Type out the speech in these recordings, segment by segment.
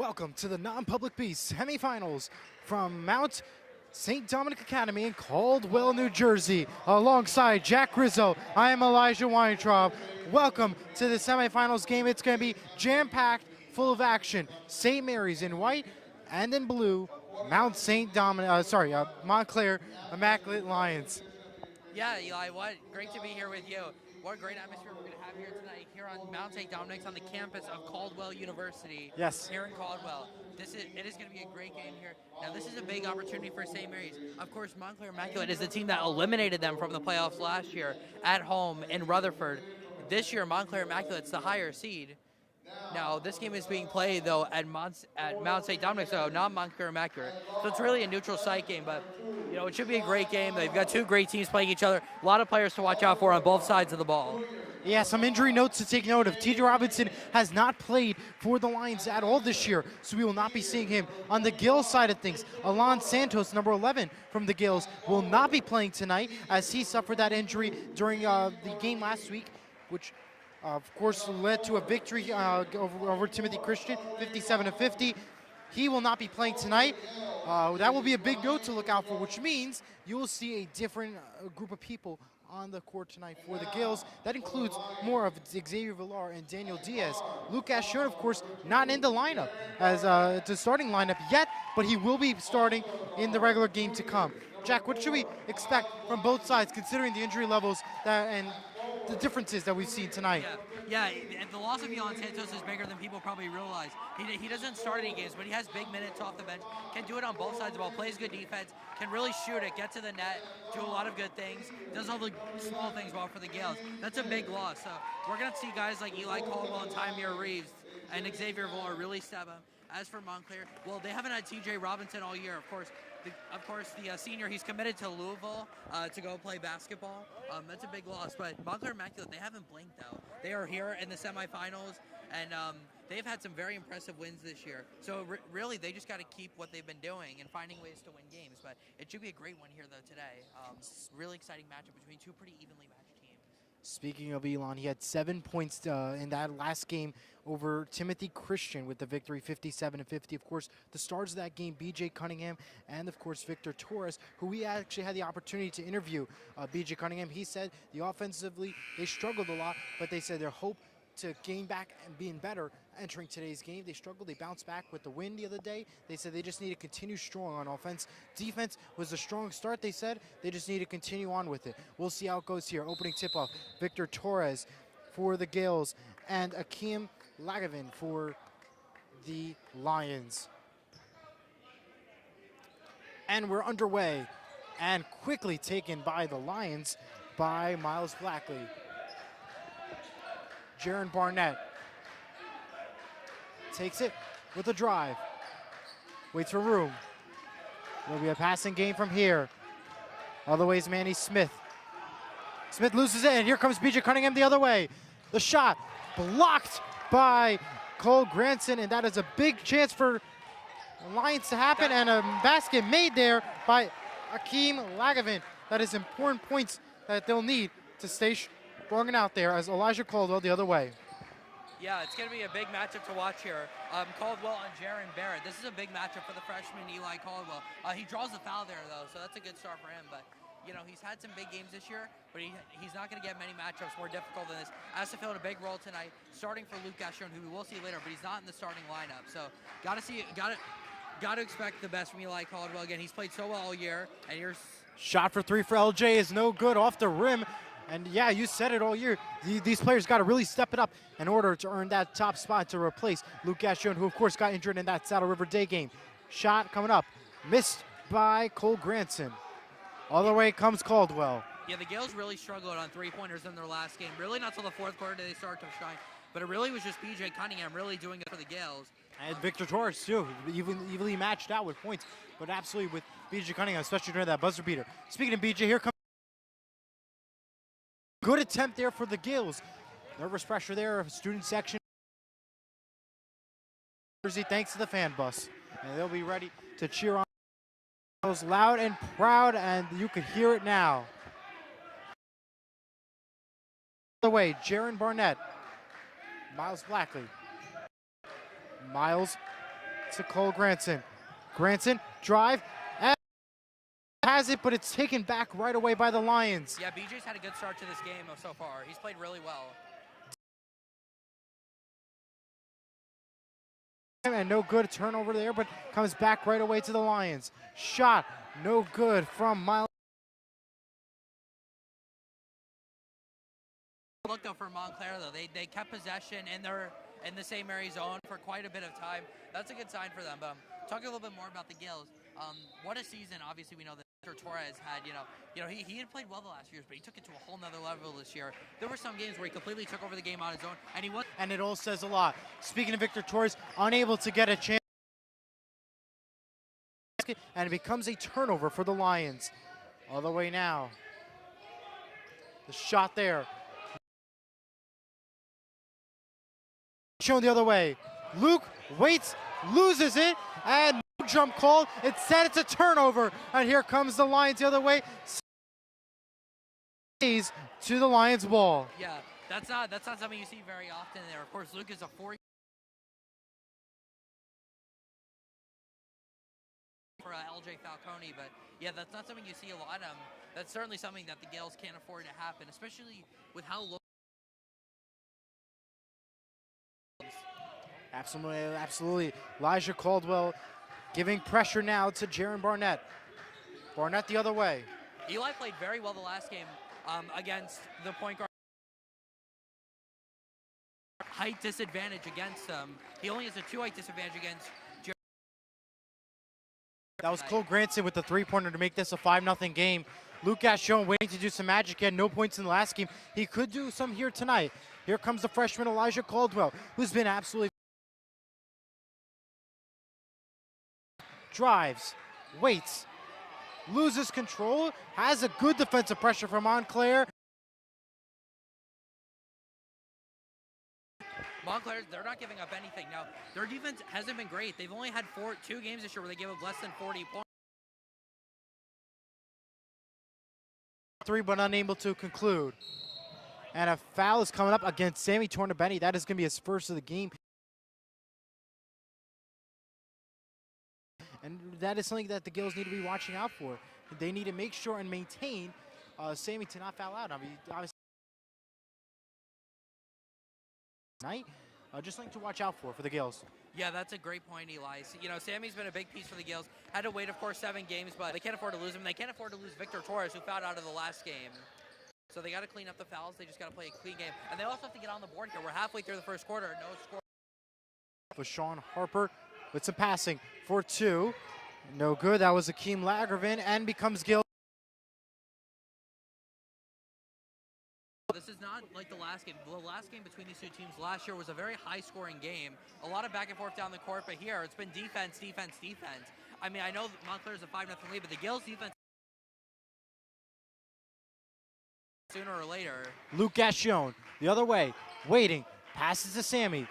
Welcome to the Non-Public Beast Semifinals from Mount St. Dominic Academy in Caldwell, New Jersey. Alongside Jack Rizzo, I am Elijah Weintraub. Welcome to the semifinals game. It's going to be jam-packed, full of action. St. Mary's in white and in blue. Mount St. Dominic, Montclair Immaculate Lions. Yeah, Eli, great to be here with you. What a great atmosphere we're going to have here tonight here on Mount St. Dominic's on the campus of Caldwell University. Yes. Here in Caldwell. It is going to be a great game here. Now, this is a big opportunity for St. Mary's. Of course, Montclair Immaculate is the team that eliminated them from the playoffs last year at home in Rutherford. This year, Montclair Immaculate's the higher seed. Now, this game is being played, though, at Mount St. Dominic, so not Montclair Immaculate. So it's really a neutral site game, but, you know, it should be a great game. They've got two great teams playing each other. A lot of players to watch out for on both sides of the ball. Yeah, some injury notes to take note of. TJ Robinson has not played for the Lions at all this year, so we will not be seeing him. On the Gaels side of things, Alon Santos, number 11 from the Gaels, will not be playing tonight as he suffered that injury during the game last week, which of course led to a victory over Timothy Christian, 57-50. He will not be playing tonight. That will be a big note to look out for, which means you will see a different group of people on the court tonight for the Gaels. That includes more of Xavier Villar and Daniel Diaz. Luke Ashton, of course, not in the lineup as the starting lineup yet, but he will be starting in the regular game to come. Jack, what should we expect from both sides, considering the injury levels and the differences that we've seen tonight? Yeah, the loss of Alon Santos is bigger than people probably realize. He doesn't start any games, but he has big minutes off the bench, can do it on both sides of the ball, plays good defense, can really shoot it, get to the net, do a lot of good things, does all the small things well for the Gaels. That's a big loss. So we're going to see guys like Eli Caldwell and Tymir Reeves and Xavier Villar really step up. As for Montclair, well, they haven't had TJ Robinson all year, of course. The senior, he's committed to Louisville to go play basketball. That's a big loss, but Montclair Immaculate, they haven't blinked out. They are here in the semifinals, and they've had some very impressive wins this year. So really, they just got to keep what they've been doing and finding ways to win games. But it should be a great one here, though, today. Really exciting matchup between two pretty evenly matched teams. Speaking of Elon, he had 7 points in that last game over Timothy Christian with the victory, 57-50. Of course, the stars of that game, B.J. Cunningham and, of course, Victor Torres, who we actually had the opportunity to interview. B.J. Cunningham, he said offensively they struggled a lot, but they said their hope to gain back and being better entering today's game. They struggled, they bounced back with the win the other day. They said they just need to continue strong on offense. Defense was a strong start, they said. They just need to continue on with it. We'll see how it goes here. Opening tip-off, Victor Torres for the Gaels and Akeem Lagavin for the Lions. And we're underway and quickly taken by the Lions by Miles Blackley. Jaron Barnett takes it with a drive. Waits for room. There'll be a passing game from here. All the way is Manny Smith. Smith loses it, and here comes B.J. Cunningham the other way. The shot blocked by Cole Granson, and that is a big chance for the Lions to happen, and a basket made there by Akeem Lagavin. That is important points that they'll need to stay strong and out there as Elijah Caldwell the other way. Yeah, it's going to be a big matchup to watch here. Caldwell and Jaron Barrett. This is a big matchup for the freshman Eli Caldwell. He draws the foul there, though, so that's a good start for him. But, you know, he's had some big games this year, but he's not going to get many matchups more difficult than this. Has to fill in a big role tonight, starting for Luke Ashton, who we will see later, but he's not in the starting lineup. So, got to expect the best from Eli Caldwell. Again, he's played so well all year, and here's... Shot for three for LJ is no good, off the rim. And yeah, you said it all year. These players got to really step it up in order to earn that top spot to replace Luke Gashon, who of course got injured in that Saddle River Day game. Shot coming up, missed by Cole Granson. All the way comes Caldwell. Yeah, the Gaels really struggled on three-pointers in their last game. Really not till the fourth quarter did they start to shine. But it really was just B.J. Cunningham really doing it for the Gaels. And Victor Torres too, evenly matched out with points, but absolutely with B.J. Cunningham, especially during that buzzer beater. Speaking of B.J., here comes good attempt there for the Gaels. Nervous pressure there, student section. Thanks to the fan bus. And they'll be ready to cheer on loud and proud, and you can hear it now. The way, Jaron Barnett, Miles Blackley. Miles to Cole Granson. Granson, drive, and has it, but it's taken back right away by the Lions. Yeah, BJ's had a good start to this game so far. He's played really well. And no good turnover there, but comes back right away to the Lions. Shot, no good from Miles. Look though for Montclair though, they kept possession in the same area zone for quite a bit of time. That's a good sign for them. But talking a little bit more about the Gaels, what a season! Obviously, we know that Victor Torres had. He had played well the last years, but he took it to a whole nother level this year. There were some games where he completely took over the game on his own, and he was. And it all says a lot. Speaking of Victor Torres, unable to get a chance, and it becomes a turnover for the Lions. All the way now. The shot there. Shown the other way. Luke waits, loses it, and no jump call. Instead, it's a turnover. And here comes the Lions the other way. Stays to the Lions ball. Yeah, that's not something you see very often there. Of course, Luke is a 4 for LJ Falcone, but yeah, that's not something you see a lot. That's certainly something that the Gaels can't afford to happen, especially with how low. Absolutely. Elijah Caldwell giving pressure now to Jaron Barnett. Barnett the other way. Eli played very well the last game against the point guard. Height disadvantage against him. He only has a 2-height disadvantage against Jaron. That was Cole Granson with the three-pointer to make this a 5-0 game. Luke Gashon waiting to do some magic. He had no points in the last game. He could do some here tonight. Here comes the freshman Elijah Caldwell, who's been absolutely drives, waits, loses control, has a good defensive pressure from Montclair. Montclair, they're not giving up anything. Now, their defense hasn't been great. They've only had 2 games this year where they gave up less than 40 points. 3, but unable to conclude. And a foul is coming up against Sammy Tornabene. That is going to be his first of the game. And that is something that the Gaels need to be watching out for. They need to make sure and maintain Sammy to not foul out. I mean, obviously, tonight, just something to watch out for the Gaels. Yeah, that's a great point, Eli. Sammy's been a big piece for the Gaels. Had to wait, of course, 7 games, but they can't afford to lose him. They can't afford to lose Victor Torres, who fouled out of the last game. So they got to clean up the fouls. They just got to play a clean game. And they also have to get on the board here. We're halfway through the first quarter. No score. For Sean Harper with some passing for 2. No good. That was Akeem Lagervin and becomes Gaels. This is not like the last game. The last game between these two teams last year was a very high-scoring game. A lot of back and forth down the court, but here it's been defense, defense, defense. I mean, I know Montclair is a 5-0 lead, but the Gaels' defense sooner or later. Luke Gashon the other way, waiting, passes to Sammy.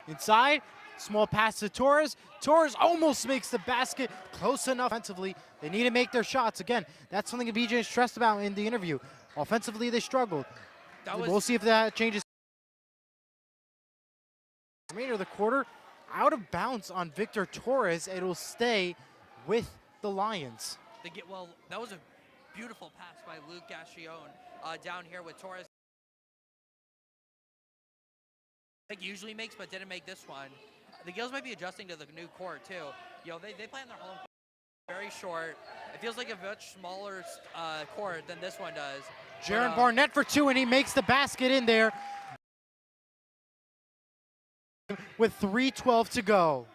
Inside, small pass to Torres. Torres almost makes the basket, close enough offensively. They need to make their shots. Again, that's something that BJ stressed about in the interview. Offensively, they struggled. We'll see if that changes. Remainder of the quarter, out of bounds on Victor Torres. It will stay with the Lions. That was a beautiful pass by Luke Gashon down here with Torres. I think usually makes, but didn't make this one. The Gaels might be adjusting to the new court too. They play on their home court, very short. It feels like a much smaller court than this one does. Jaron Barnett for 2, and he makes the basket in there with 3:12 to go.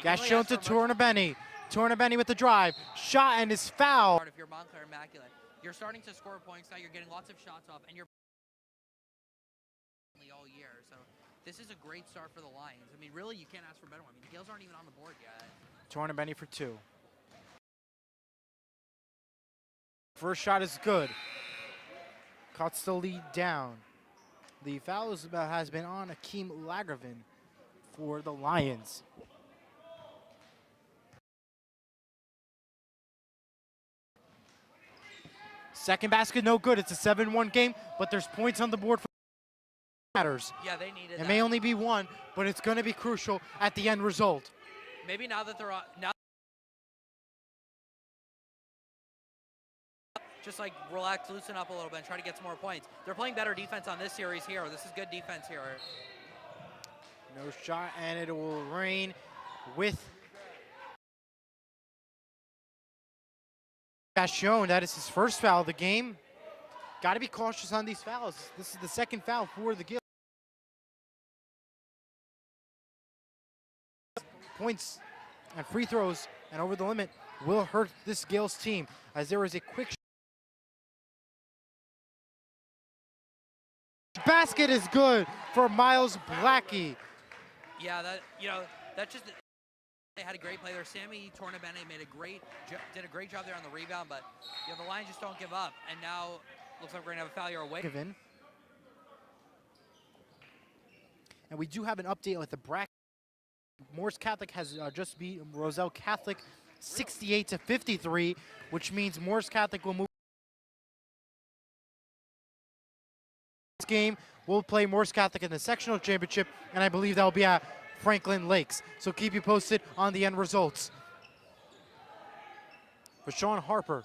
Gashon to Tornabene. Tornabene with the drive. Shot and is fouled. If you're Montclair Immaculate, you're starting to score points now. You're getting lots of shots off, and you're all year. So this is a great start for the Lions. I mean, really, you can't ask for a better one. I mean, the Gaels aren't even on the board yet. Tornabene for 2. First shot is good. Cuts the lead down. The foul has been on Akeem Lagervin for the Lions. Second basket, no good. It's a 7-1 game, but there's points on the board for matters. Yeah, they needed It that. may only be one, but it's going to be crucial at the end result. Maybe now that they're now, just like relax, loosen up a little bit, and try to get some more points. They're playing better defense on this series here. This is good defense here. No shot, and it will rain with Gashon. That is his first foul of the game. Got to be cautious on these fouls. This is the second foul for the Gaels. Points and free throws and over the limit will hurt this Gaels team, as there is a quick basket is good for Miles Blackie. Yeah, that just, they had a great play there. Sammy Tornabene did a great job there on the rebound, but the Lions just don't give up. And now looks like we're gonna have a foul here away. And we do have an update with the bracket. Morris Catholic has just beat Roselle Catholic 68-53, which means Morris Catholic will move. This game will play Morris Catholic in the sectional championship, and I believe that will be at Franklin Lakes. So keep you posted on the end results. For Sean Harper.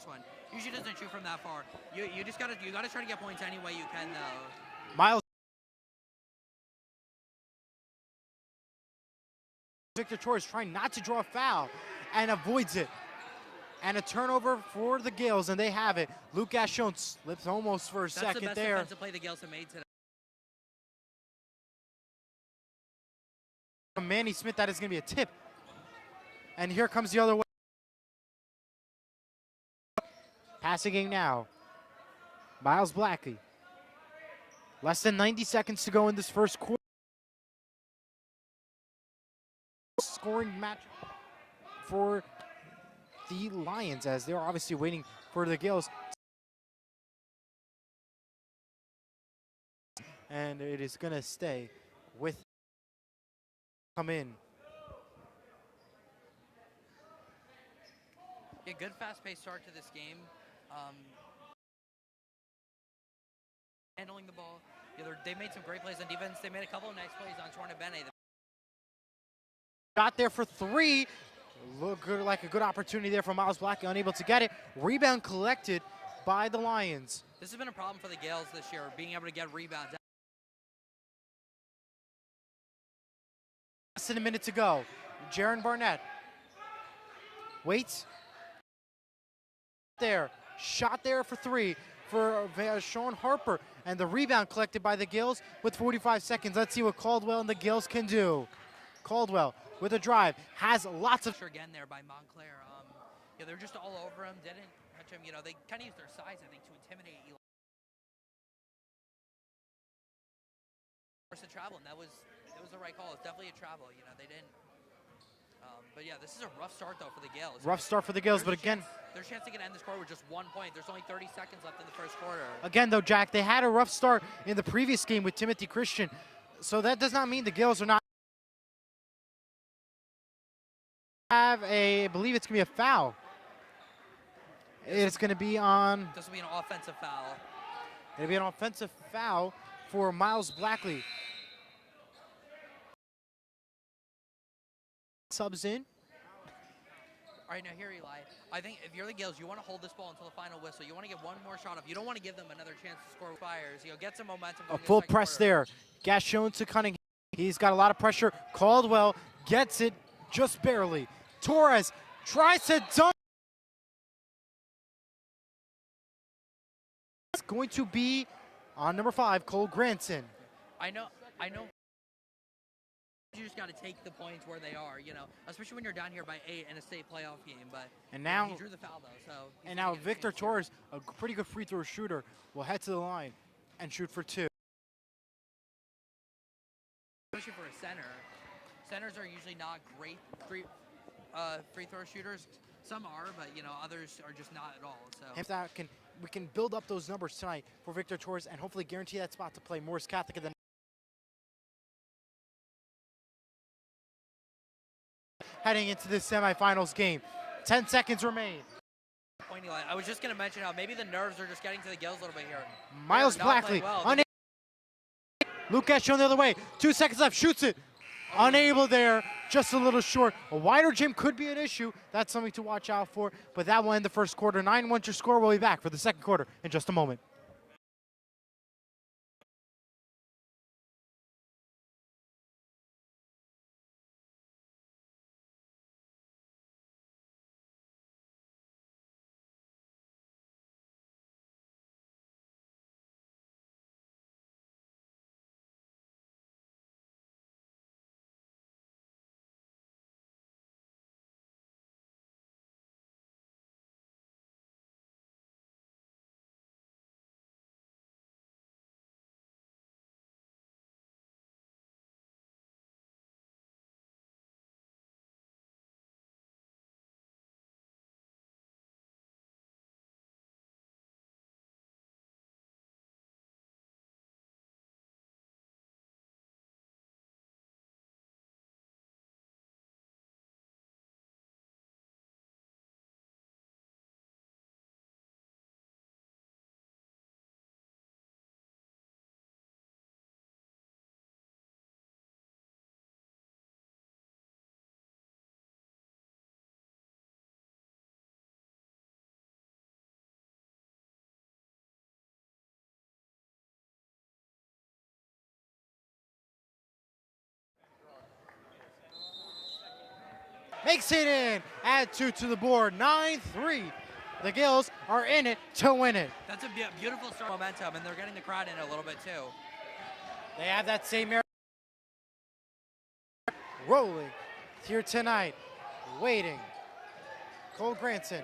One usually doesn't shoot from that far. You just gotta try to get points any way you can though. Miles Victor Torres trying not to draw a foul and avoids it. And a turnover for the Gaels, and they have it. Luke Gashon slips almost for a second there. That's the best defensive play the Gaels have made today. Manny Smith, that is going to be a tip. And here comes the other way. Passing game now. Miles Blackie. Less than 90 seconds to go in this first quarter. Scoring match for the Lions, as they're obviously waiting for the Gaels. And it is going to stay with come in. Yeah, good fast-paced start to this game. Handling the ball. They made some great plays on defense. They made a couple of nice plays on Tornabene. Got there for three. Look good, like a good opportunity there for Miles Blackie, unable to get it. Rebound collected by the Lions. This has been a problem for the Gaels this year, being able to get rebounds. Less than a minute to go. Jaron Barnett waits. There, shot there for three for Sean Harper, and the rebound collected by the Gaels with 45 seconds. Let's see what Caldwell and the Gaels can do. Caldwell with a drive, has lots of... Again there by Montclair. They're just all over him, didn't touch him. They kind of used their size, I think, to intimidate Eli. Forced to travel, and it was the right call. It's definitely a travel. They didn't. But yeah, this is a rough start though for the Gaels. Rough start for the Gaels, but again, there's a chance they can end the score with just 1 point. There's only 30 seconds left in the first quarter. Again, though, Jack, they had a rough start in the previous game with Timothy Christian, so that does not mean the Gaels are not. I believe it's going to be a foul. It's going to be on... This will be an offensive foul. It'll be an offensive foul for Miles Blackie. Subs in. All right, now here, Eli. I think if you're the Gaels, you want to hold this ball until the final whistle. You want to get one more shot up. You don't want to give them another chance to score fires. Get some momentum. A full press there. Gashon to Cunningham. He's got a lot of pressure. Caldwell gets it just barely. Torres tries to dunk. It's going to be on number 5, Cole Granson. I know. You just got to take the points where they are, especially when you're down here by 8 in a state playoff game. But and now he drew the foul though, so. And now Victor Torres, a pretty good free throw shooter, will head to the line and shoot for 2. Especially for a center. Centers are usually not great free throw shooters. Some are, but others are just not at all. So if that we can build up those numbers tonight for Victor Torres and hopefully guarantee that spot to play Morris Catholic in the heading into this semifinals game. 10 seconds remain. point, Eli. I was just going to mention how maybe the nerves are just getting to the Gaels a little bit here. Miles They're not Blackley, playing well. unable. Lucas shown the other way. 2 seconds left, shoots it. Unable there, just a little short. A wider gym could be an issue. That's something to watch out for. But that will end the first quarter. 9-1 your score. We'll be back for the second quarter in just a moment. Makes it in. Add 2 to the board. 9-3. The Gaels are in it to win it. That's a beautiful start momentum, and they're getting the crowd in a little bit too. They have that same air rolling here tonight. Waiting. Cole Granson.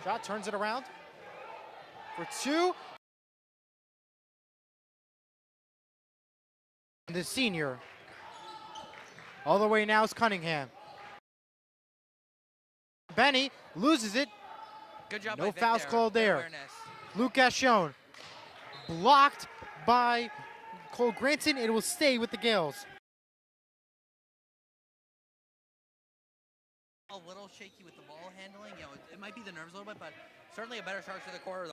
Shot turns it around for 2. The senior. All the way now is Cunningham. Benny loses it. Good job. No by fouls Vic called Good there. awareness. Luke Gashon blocked by Cole Granson. It will stay with the Gaels. A little shaky with the ball handling. You know, it might be the nerves a little bit, but certainly a better start to the quarter.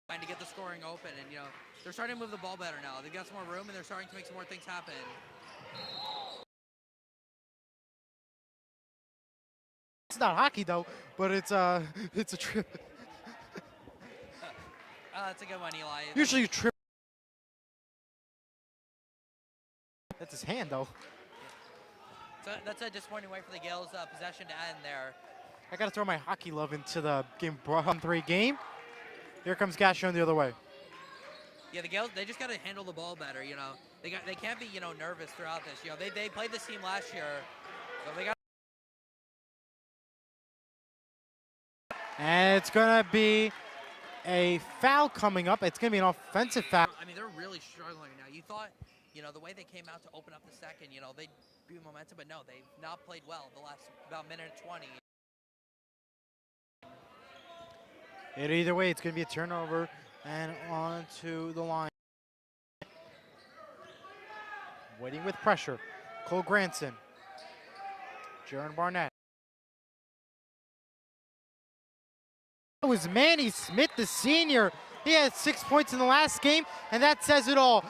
Trying to get the scoring open, and you know they're starting to move the ball better now. They've got some more room, and they're starting to make some more things happen. It's not hockey though, but it's a trip. That's a good one, Eli. Usually you trip. That's his hand though. So that's a disappointing way for the Gaels' possession to end there. I gotta throw my hockey love into the game 3 game. Here comes Gashon the other way. Yeah, the Gaels, they just got to handle the ball better. You know, they can't be nervous throughout this. You know, they played this team last year, so they got. And it's gonna be a foul coming up. It's gonna be an offensive foul. I mean, they're really struggling now. You thought, the way they came out to open up the second, they'd be momentum, but no, they've not played well the last about minute and 20. Either way, it's gonna be a turnover and on to the line. Waiting with pressure. Cole Granson. Jaron Barnett. It was Manny Smith, the senior. He had 6 points in the last game, and that says it all.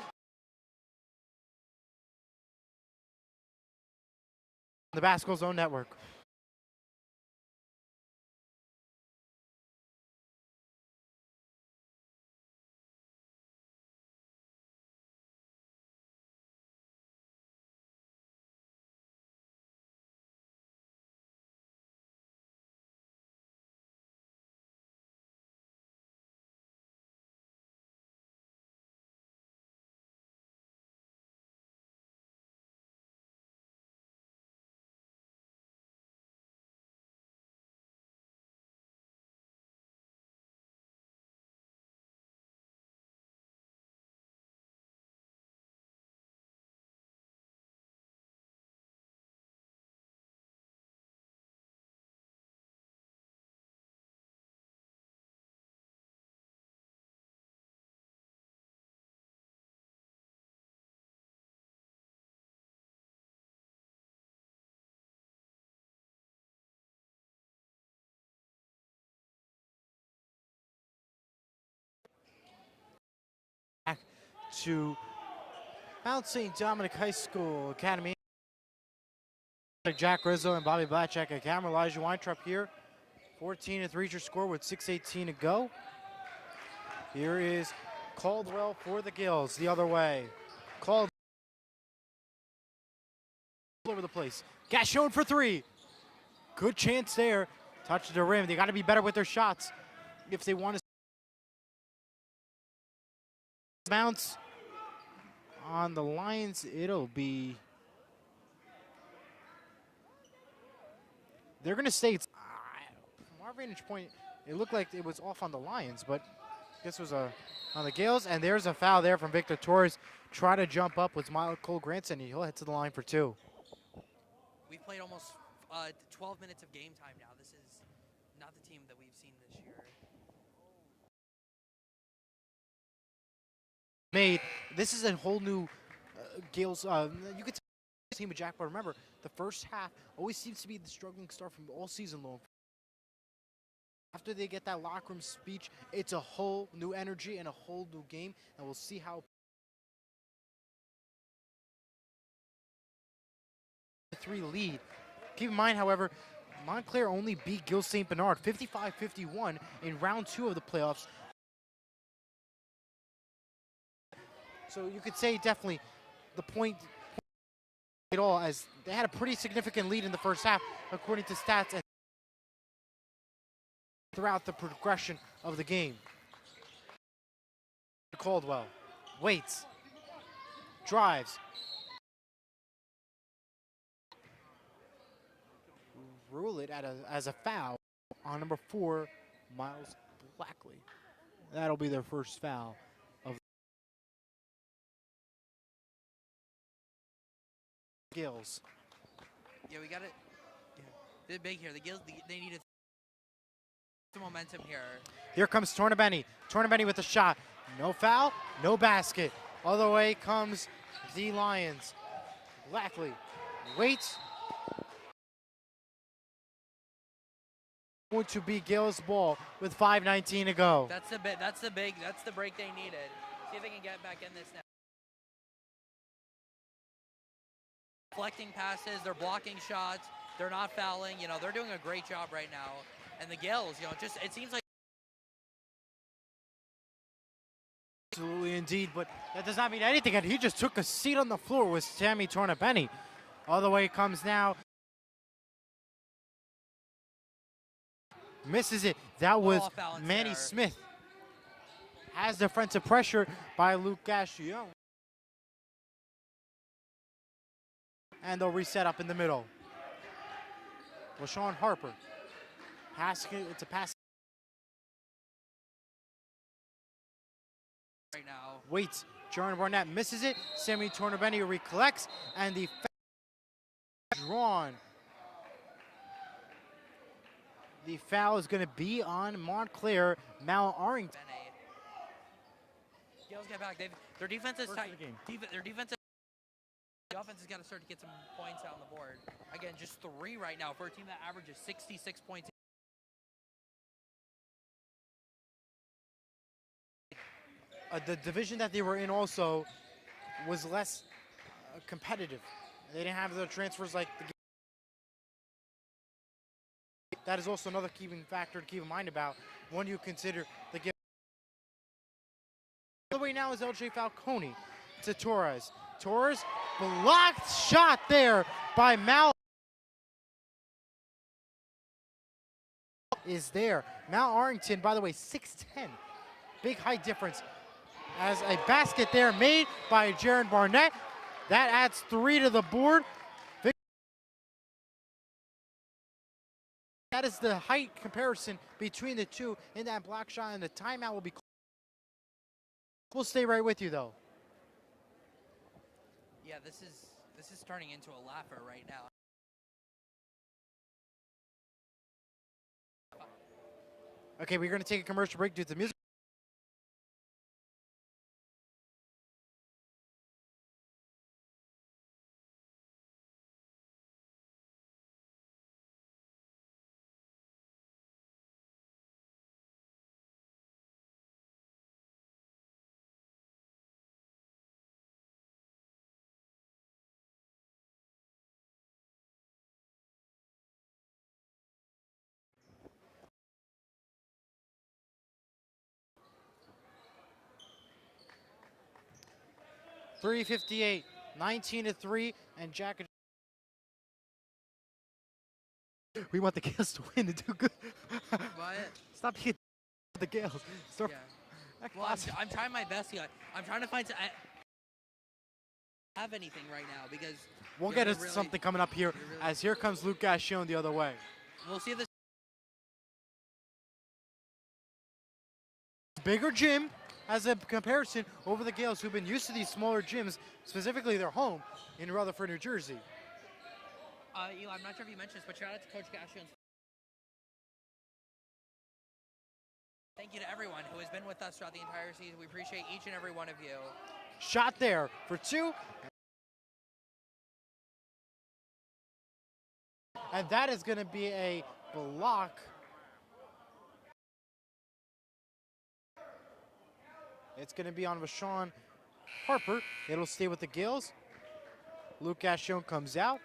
The Basketball Zone Network. to Mount St. Dominic High School Academy. Jack Rizzo and Bobby Blatchak at camera. Elijah Weintraub here. 14-3 your score with 6:18 to go. Here is Caldwell for the Gaels the other way. Caldwell all over the place. Gashon for three. Good chance there. Touch to the rim. They got to be better with their shots if they want to bounce on the Lions. It'll be. They're going to say it's. From our vantage point, it looked like it was off on the Lions, but this was on the Gaels. And there's a foul there from Victor Torres. Try to jump up with Cole Granson. He'll head to the line for two. We've played almost 12 minutes of game time now. This is not the team that we've seen this year. This is a whole new Gaels. You could the team with Jack, but remember the first half always seems to be the struggling start from all season long. After they get that locker room speech, it's a whole new energy and a whole new game, and we'll see how. 3 lead. Keep in mind, however, Montclair only beat Gil St. Bernard 55-51 in round 2 of the playoffs. So you could say definitely the point at all, as they had a pretty significant lead in the first half, according to stats, and throughout the progression of the game. Caldwell waits, drives, rule it as a foul on number 4, Miles Blackley. That'll be their first foul of Gaels. Yeah, we got it. Yeah. They're big here. The Gaels, they needed the momentum here. Here comes Tornabene. Tornabene with the shot. No foul, no basket. Other way comes the Lions. Blackley waits. Going to be Gaels ball with 5:19 to go. That's the break they needed. See if they can get back in this now. Deflecting passes, they're blocking shots, they're not fouling. You know, they're doing a great job right now. And the Gaels, you know, just it seems like. Absolutely indeed, but that does not mean anything. And he just took a seat on the floor with Sammy Tornabene. All the way comes now. Misses it. That was Manny Smith. Has defensive pressure by Luke Gashon. And they'll reset up in the middle. LaShawn Harper. It's a pass. Right now. Waits. Jordan Barnett misses it. Sammy Tornabene recollects. And the foul drawn. The foul is going to be on Montclair, Mal Arrington. Gaels get back. Their defense is tight. Their defense. The offense has got to start to get some points out on the board. Again, just 3 right now for a team that averages 66 points. The division that they were in also was less competitive. They didn't have the transfers like the. That is also another keeping factor to keep in mind about when you consider the game. The way now is LJ Falcone to Torres. Torres blocked shot there by Mal. Is there. Mal Arrington, by the way, 6'10". Big height difference. As a basket there made by Jaron Barnett. That adds 3 to the board. That is the height comparison between the two in that block shot, and the timeout will be. We'll stay right with you though. Yeah, this is turning into a laugher right now. Okay, we're going to take a commercial break due to the music. 3:58, 19-3, and Jack. We want the Gaels to win and do good. What? Stop hitting the Gaels. Start. Yeah. Well, I'm trying my best here. I'm trying to find. I have anything right now because we'll get into something coming up here as here comes Luke Gassion the other way. We'll see this. Bigger gym as a comparison over the Gaels, who've been used to these smaller gyms, specifically their home in Rutherford, New Jersey. Eli, I'm not sure if you mentioned this, but shout out to Coach Gassion. Thank you to everyone who has been with us throughout the entire season. We appreciate each and every one of you. Shot there for 2. And that is going to be a block. It's going to be on Rashawn Harper. It'll stay with the Gaels. Luke Gassion comes out.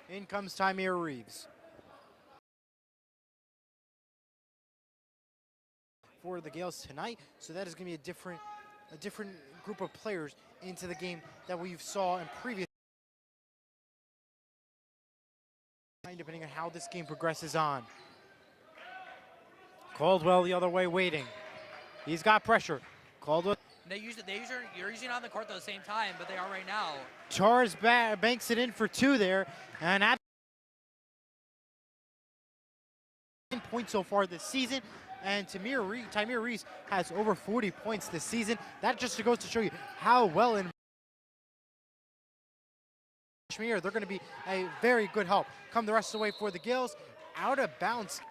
In comes Tymere Reeves. For the Gaels tonight, so that is going to be a different group of players into the game that we saw in previous. Depending on how this game progresses on. Caldwell the other way waiting. He's got pressure. Caldwell. You're usually not on the court at the same time, but they are right now. Torres banks it in for 2 there, and at 9 points so far this season. And Tymere Reeves has over 40 points this season. That just goes to show you how well in they're going to be a very good help. Come the rest of the way for the Gaels. Out of bounds.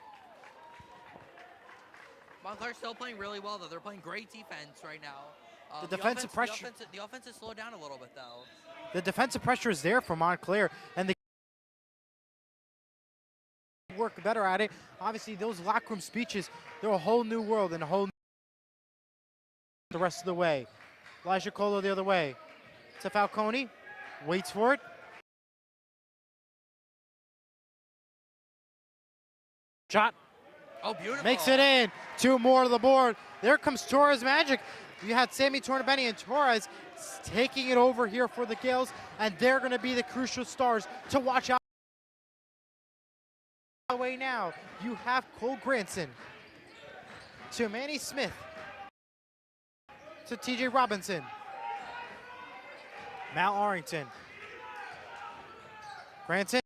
Montclair still playing really well, though. They're playing great defense right now. The defensive pressure. The offense has slowed down a little bit, though. The defensive pressure is there for Montclair, and the work better at it. Obviously, those locker room speeches, they're a whole new world and a whole new the rest of the way. Elijah Colo the other way. To Falcone. Waits for it. Shot. Oh, beautiful. Makes it in. 2 more to the board. There comes Torres Magic. You had Sammy Tornabeni and Torres taking it over here for the Gaels, and they're going to be the crucial stars to watch out. Away now, you have Cole Granson to Manny Smith to TJ Robinson. Mal Arrington. Granson.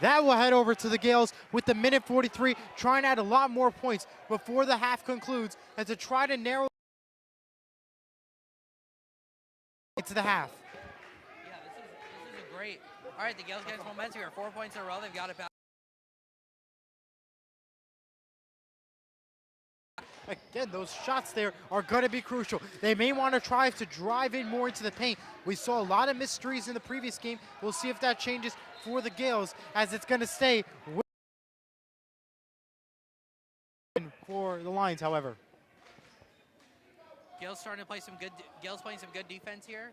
That will head over to the Gaels with the minute 43, trying to add a lot more points before the half concludes and to try to narrow it to the half. Yeah, this is a great. All right, the Gaels getting some momentum here. 4 points in a row. They've got it back. Again, those shots there are going to be crucial. They may want to try to drive in more into the paint. We saw a lot of mysteries in the previous game. We'll see if that changes for the Gaels, as it's going to stay for the Lions, however. Gaels starting to play some good. Gaels playing some good defense here.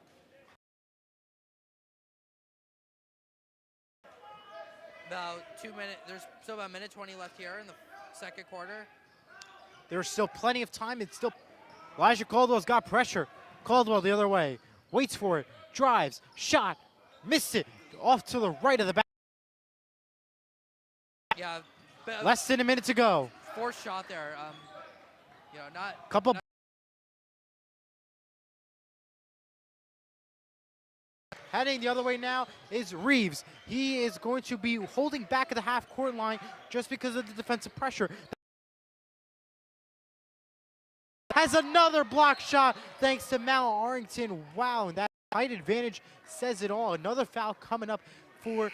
About 2 minutes. There's still about a minute 20 left here in the second quarter. There's still plenty of time. It's still Elijah Caldwell's got pressure. Caldwell the other way. Waits for it. Drives. Shot. Missed it. Off to the right of the back. Yeah. Less than a minute to go. Forced shot there. Not. Couple. Heading the other way now is Reeves. He is going to be holding back at the half-court line just because of the defensive pressure. Has another block shot thanks to Mal Arrington. Wow, and that height advantage says it all. Another foul coming up for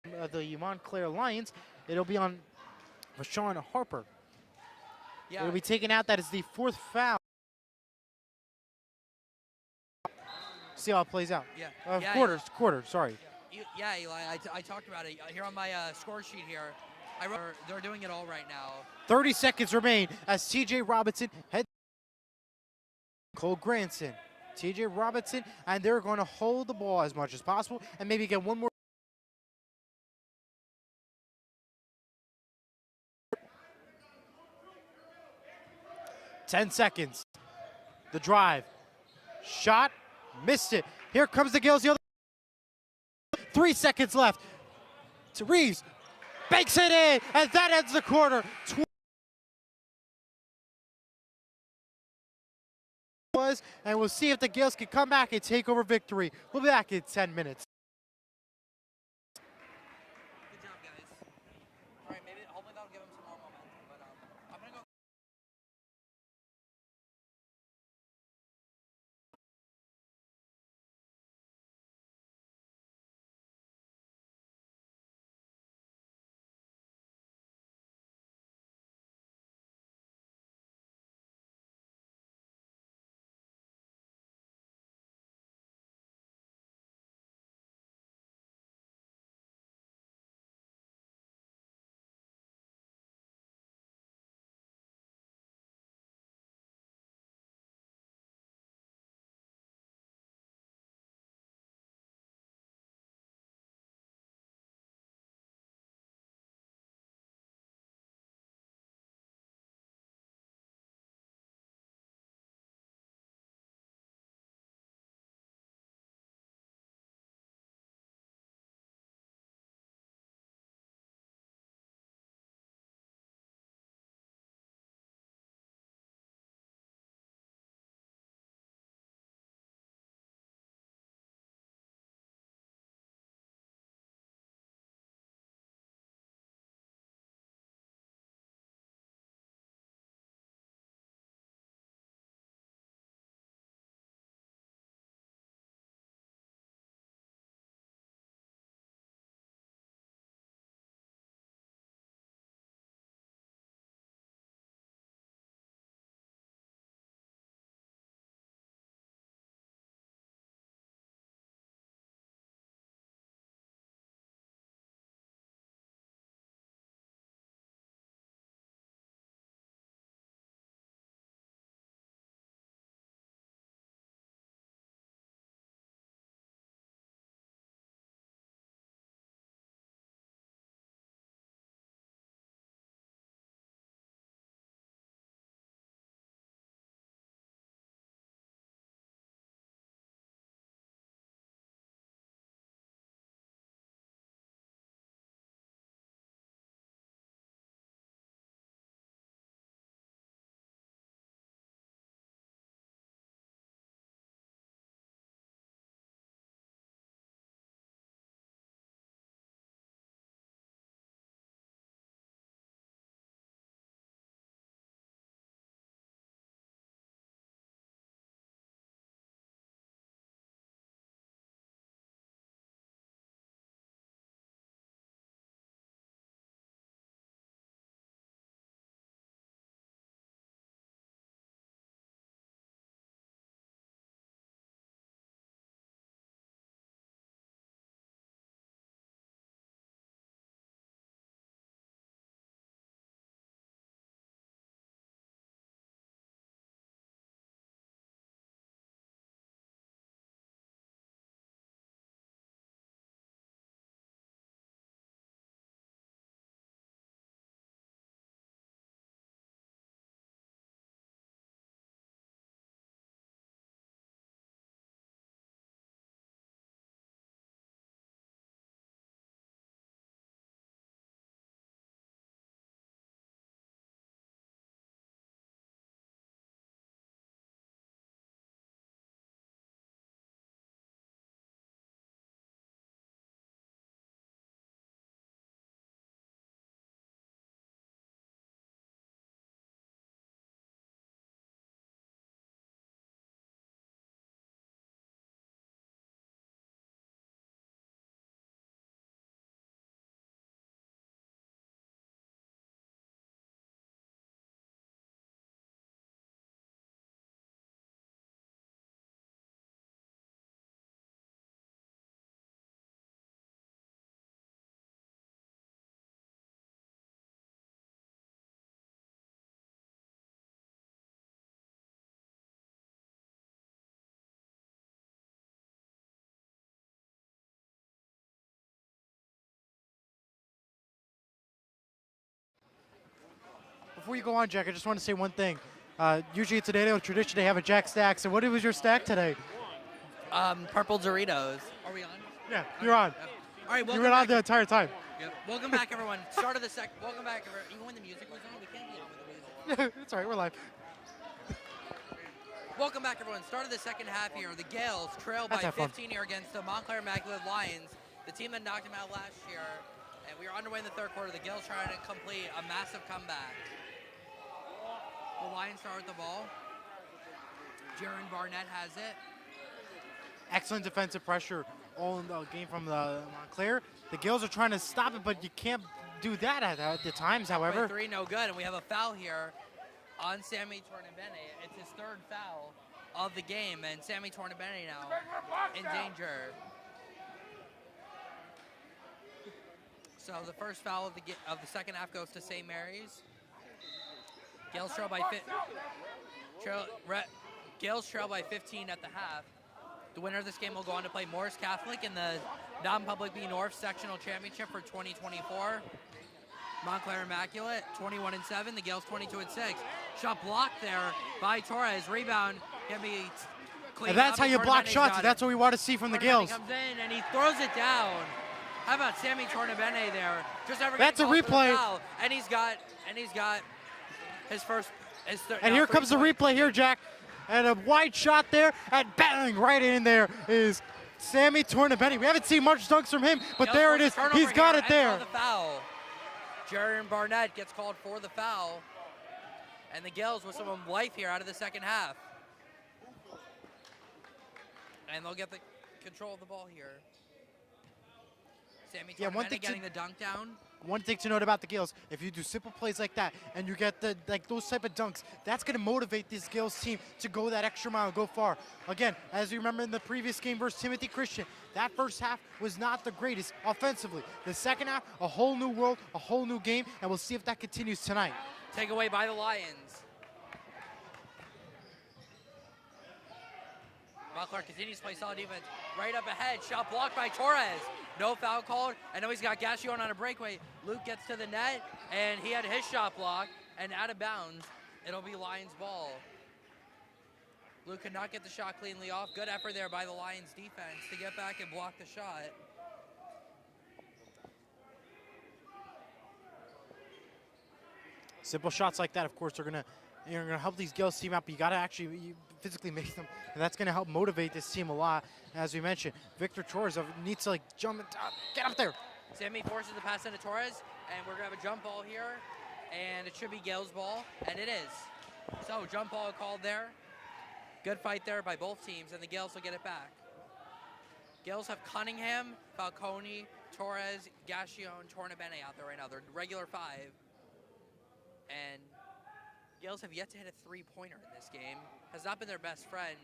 the Montclair Lions. It'll be on Rashawn Harper. Yeah. It'll be taken out. That is the 4th foul. See how it plays out. Yeah. Quarter, sorry. Yeah, Eli, I talked about it here on my score sheet here. They're doing it all right now. 30 seconds remain as TJ Robinson heads. Cole Granson, TJ Robinson, and they're going to hold the ball as much as possible and maybe get one more. 10 seconds. The drive. Shot. Missed it. Here comes the Gaels. The other 3 seconds left. To Reeves. Banks it in. And that ends the quarter. And we'll see if the Gaels can come back and take over victory. We'll be back in 10 minutes. Good job, guys. All right, maybe hopefully that'll give him some more momentum. But I'm gonna go. Before you go on, Jack, I just want to say one thing. Usually it's a daily tradition. They have a jack stack. So what was your stack today? Purple Doritos. Are we on? Yeah, you're on. Yep. All right, You welcome were on back. the entire time. Yep. Welcome back, everyone. Start of the second. Welcome back, everyone. Even when the music was on, we can't be on with the music. It's all right. We're live. Welcome back, everyone. Start of the second half here. The Gaels trail by Let's have fun. 15 here against the Montclair Immaculate Lions, the team that knocked them out last year. And we are underway in the third quarter. The Gaels trying to complete a massive comeback. The Lions start with the ball. Jaron Barnett has it. Excellent defensive pressure all in the game from the Montclair. The Gaels are trying to stop it, but you can't do that at the times, however. 3, no good. And we have a foul here on Sammy Tornabene. It's his third foul of the game, and Sammy Tornabene now in danger. So the first foul of the second half goes to St. Mary's. Gaels trail by Gaels trail by 15 at the half. The winner of this game will go on to play Morris Catholic in the Non-Public B North Sectional Championship for 2024. Montclair Immaculate, 21-7. The Gaels 22-6. Shot blocked there by Torres. Rebound can be cleaned And that's up, how you block Tornabene's shots. got it. That's what we want to see from the Gaels. Comes in and he throws it down. How about Sammy Tornabene there? Just never That's a getting called for the replay. foul. And he's got his first. And here comes the replay here, Jack. And a wide shot there, and bang, right in there is Sammy Tornabene. We haven't seen much dunks from him, but there it is. He's got it there. The foul. Jaron Barnett gets called for the foul. And the Gaels with some life here out of the second half. And they'll get the control of the ball here. Sammy Tornabene getting the dunk down. One thing to note about the Gaels, if you do simple plays like that and you get those type of dunks, that's going to motivate this Gaels team to go that extra mile, go far. Again, as you remember in the previous game versus Timothy Christian, that first half was not the greatest offensively. The second half, a whole new world, a whole new game, and we'll see if that continues tonight. Takeaway by the Lions. Montclair continues to play solid defense. Right up ahead, shot blocked by Torres. No foul called, and now he's got Gassion on a breakaway. Luke gets to the net, and he had his shot blocked, and out of bounds, it'll be Lions ball. Luke could not get the shot cleanly off. Good effort there by the Lions defense to get back and block the shot. Simple shots like that, of course, are going to help these Gaels team out, but you got to actually physically make them, and that's going to help motivate this team a lot. As we mentioned, Victor Torres needs to jump and get up there. Sammy forces the pass into Torres, and we're going to have a jump ball here, and it should be Gaels ball, and it is. So jump ball called there. Good fight there by both teams, and the Gaels will get it back. Gaels have Cunningham, Falcone, Torres, Gassion, Tornabene out there right now. They're regular 5. And Gaels have yet to hit a 3-pointer in this game. Has not been their best friend.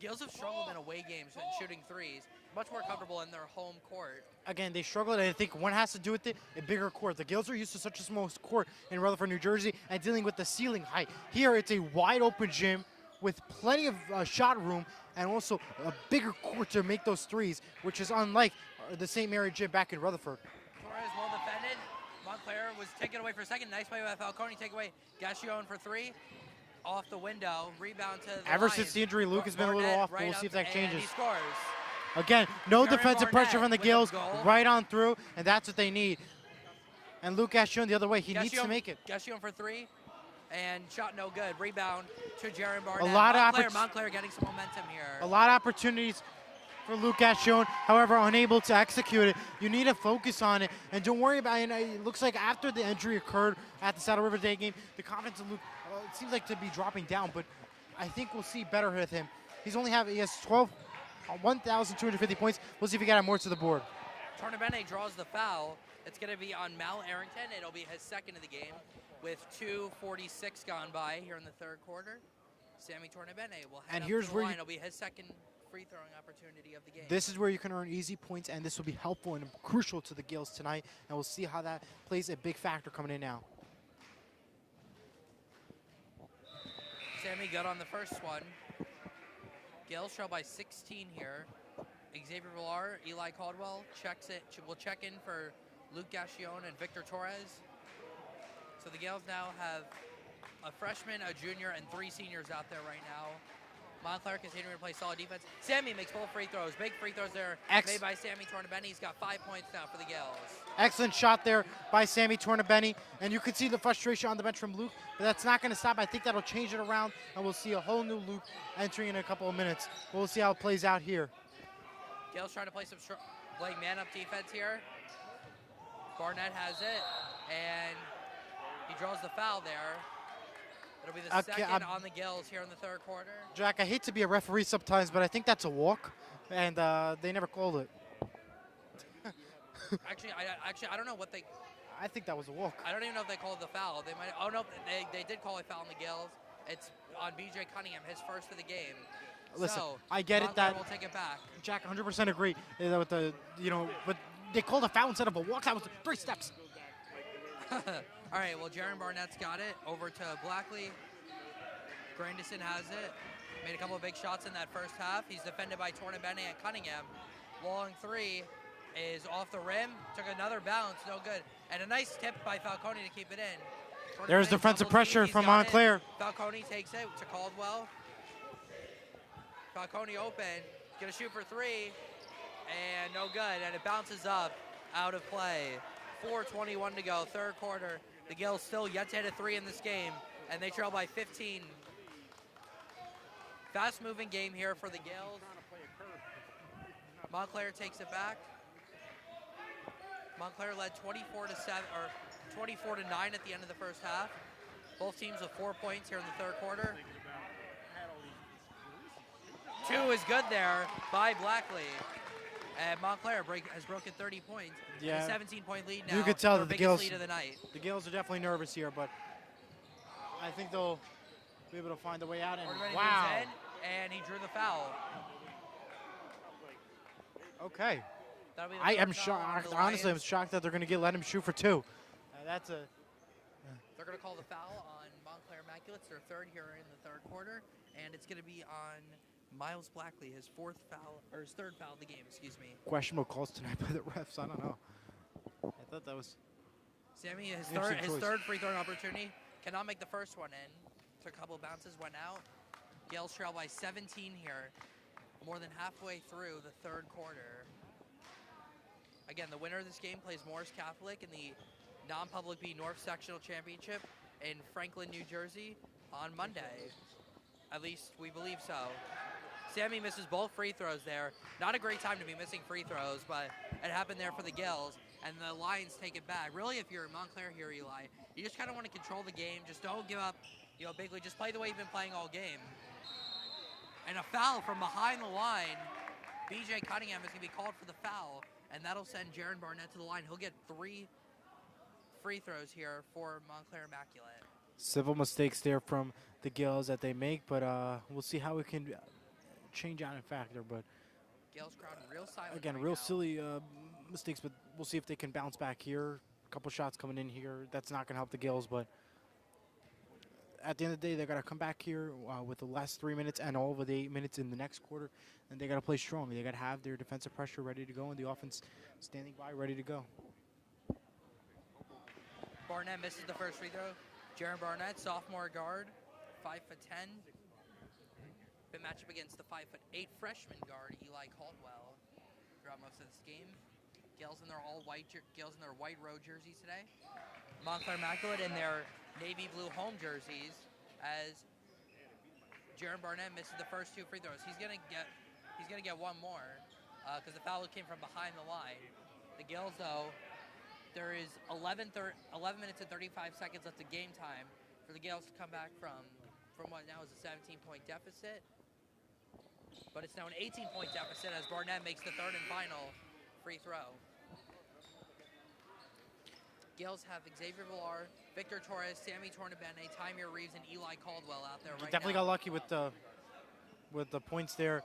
Gaels have struggled in away games and shooting threes. Much more comfortable in their home court. Again, They struggled, and I think one has to do with it, a bigger court. The Gaels are used to such a small court in Rutherford, New Jersey, and dealing with the ceiling height. Here, it's a wide-open gym with plenty of shot room and also a bigger court to make those threes, which is unlike the St. Mary gym back in Rutherford. Torres well defended. Montclair was taken away for a second. Nice play by Falcone. Take away Gassion for 3. Off the window. Rebound to the Ever Lions. since the injury, Luke has been a little off, but we'll see if that changes. He scores. Again, no Jaron defensive pressure from the Barnett Gaels, with a goal. right on through, and that's what they need. And Luke Gassion the other way, he needs to make it. Gassion for 3. And shot no good. Rebound to Jaron Barnett. A lot of Montclair getting some momentum here. A lot of opportunities for Luke Gassion, however, unable to execute it. You need to focus on it, and don't worry about it. It looks like after the injury occurred at the Saddle River Day game, the confidence of Luke it seems like to be dropping down, but I think we'll see better with him. He has 1,250 points. We'll see if he can add more to the board. Tornabene draws the foul. It's going to be on Mal Arrington. It'll be his second of the game with 2:46 gone by here in the third quarter. Sammy Tornabene will head up to the line. It'll be his second free throwing opportunity of the game. This is where you can earn easy points, and this will be helpful and crucial to the Gaels tonight, and we'll see how that plays a big factor coming in now. Sammy good on the first one. Gaels trail by 16 here. Xavier Villar, Eli Caldwell checks it. Will check in for Luke Gassion and Victor Torres. So the Gaels now have a freshman, a junior, and 3 seniors out there right now. Montclair continuing to play solid defense. Sammy makes both free throws. Big free throws there made by Sammy Tornabene. He's got 5 points now for the Gaels. Excellent shot there by Sammy Tornabene. And you can see the frustration on the bench from Luke, but that's not going to stop. I think that'll change it around, and we'll see a whole new Luke entering in a couple of minutes. We'll see how it plays out here. Gaels trying to play some playing man-up defense here. Barnett has it, and he draws the foul there. It'll be the second on the Gaels here in the third quarter. Jack, I hate to be a referee sometimes, but I think that's a walk, and they never called it. Actually, I don't know what they. I think that was a walk. I don't even know if they called the foul. They might. Oh no, they did call a foul on the Gaels. It's on B.J. Cunningham, his first of the game. Listen, so, I get it that we'll take it back. Jack, 100% agree with the but they called a foul instead of a walk. That was 3 steps. All right, well, Jaron Barnett's got it. Over to Blackley. Grandison has it. Made a couple of big shots in that first half. He's defended by Tornabene and Cunningham. Long 3 is off the rim. Took another bounce, no good. And a nice tip by Falcone to keep it in. There's defensive pressure from Montclair. Falcone takes it to Caldwell. Falcone open. Gonna shoot for 3. And no good. And it bounces up out of play. 4:21 to go, third quarter. The Gaels still yet to hit a 3 in this game, and they trail by 15. Fast-moving game here for the Gaels. Montclair takes it back. Montclair led 24-7 or 24-9 at the end of the first half. Both teams with 4 points here in the third quarter. 2 is good there by Blackley. And Montclair has broken 30 points. Yeah. A 17-point lead now. You could tell that the Gaels lead of the night. The Gaels are definitely nervous here, but I think they'll be able to find a way out. And wow! And he drew the foul. Okay. I am shocked. Honestly, I'm shocked that they're going to let him shoot for 2. That's a. They're going to call the foul on Montclair Immaculate. It's their third here in the third quarter, and it's going to be on Miles Blackley, his third foul of the game, excuse me. Questionable calls tonight by the refs. I don't know. I thought that was. Sammy, his third free throw opportunity. Cannot make the first one in. Took a couple of bounces, went out. Gaels trail by 17 here. More than halfway through the third quarter. Again, the winner of this game plays Morris Catholic in the Non-Public B North Sectional Championship in Franklin, New Jersey on Monday. At least we believe so. Sammy misses both free throws there. Not a great time to be missing free throws, but it happened there for the Gaels, and the Lions take it back. Really, if you're Montclair here, Eli, you just kind of want to control the game. Just don't give up, bigly. Just play the way you've been playing all game. And a foul from behind the line. B.J. Cunningham is going to be called for the foul, and that'll send Jaron Barnett to the line. He'll get 3 free throws here for Montclair Immaculate. Civil mistakes there from the Gaels that they make, but we'll see how we can change out in factor. But Gaels crowd real silent. Again, right real now. silly mistakes, but we'll see if they can bounce back here. A couple shots coming in here. That's not going to help the Gaels, but at the end of the day, they got to come back here with the last 3 minutes and all of the 8 minutes in the next quarter, and they got to play strong. They got to have their defensive pressure ready to go and the offense standing by ready to go. Barnett misses the first free throw. Jaron Barnett, sophomore guard, 5'10". Been matched up against the 5'8" freshman guard Eli Caldwell throughout most of this game. Gaels in their white road jerseys today. Montclair Immaculate in their navy blue home jerseys as Jaron Barnett misses the first 2 free throws. He's gonna get one more because the foul came from behind the line. The Gaels, though, there is 11 minutes and 35 seconds left of game time for the Gaels to come back from what now is a 17-point deficit. But it's now an 18-point deficit as Barnett makes the third and final free throw. Gaels have Xavier Villar, Victor Torres, Sammy Tornabene, Tymir Reeves, and Eli Caldwell out there right Definitely now. got lucky with the points there.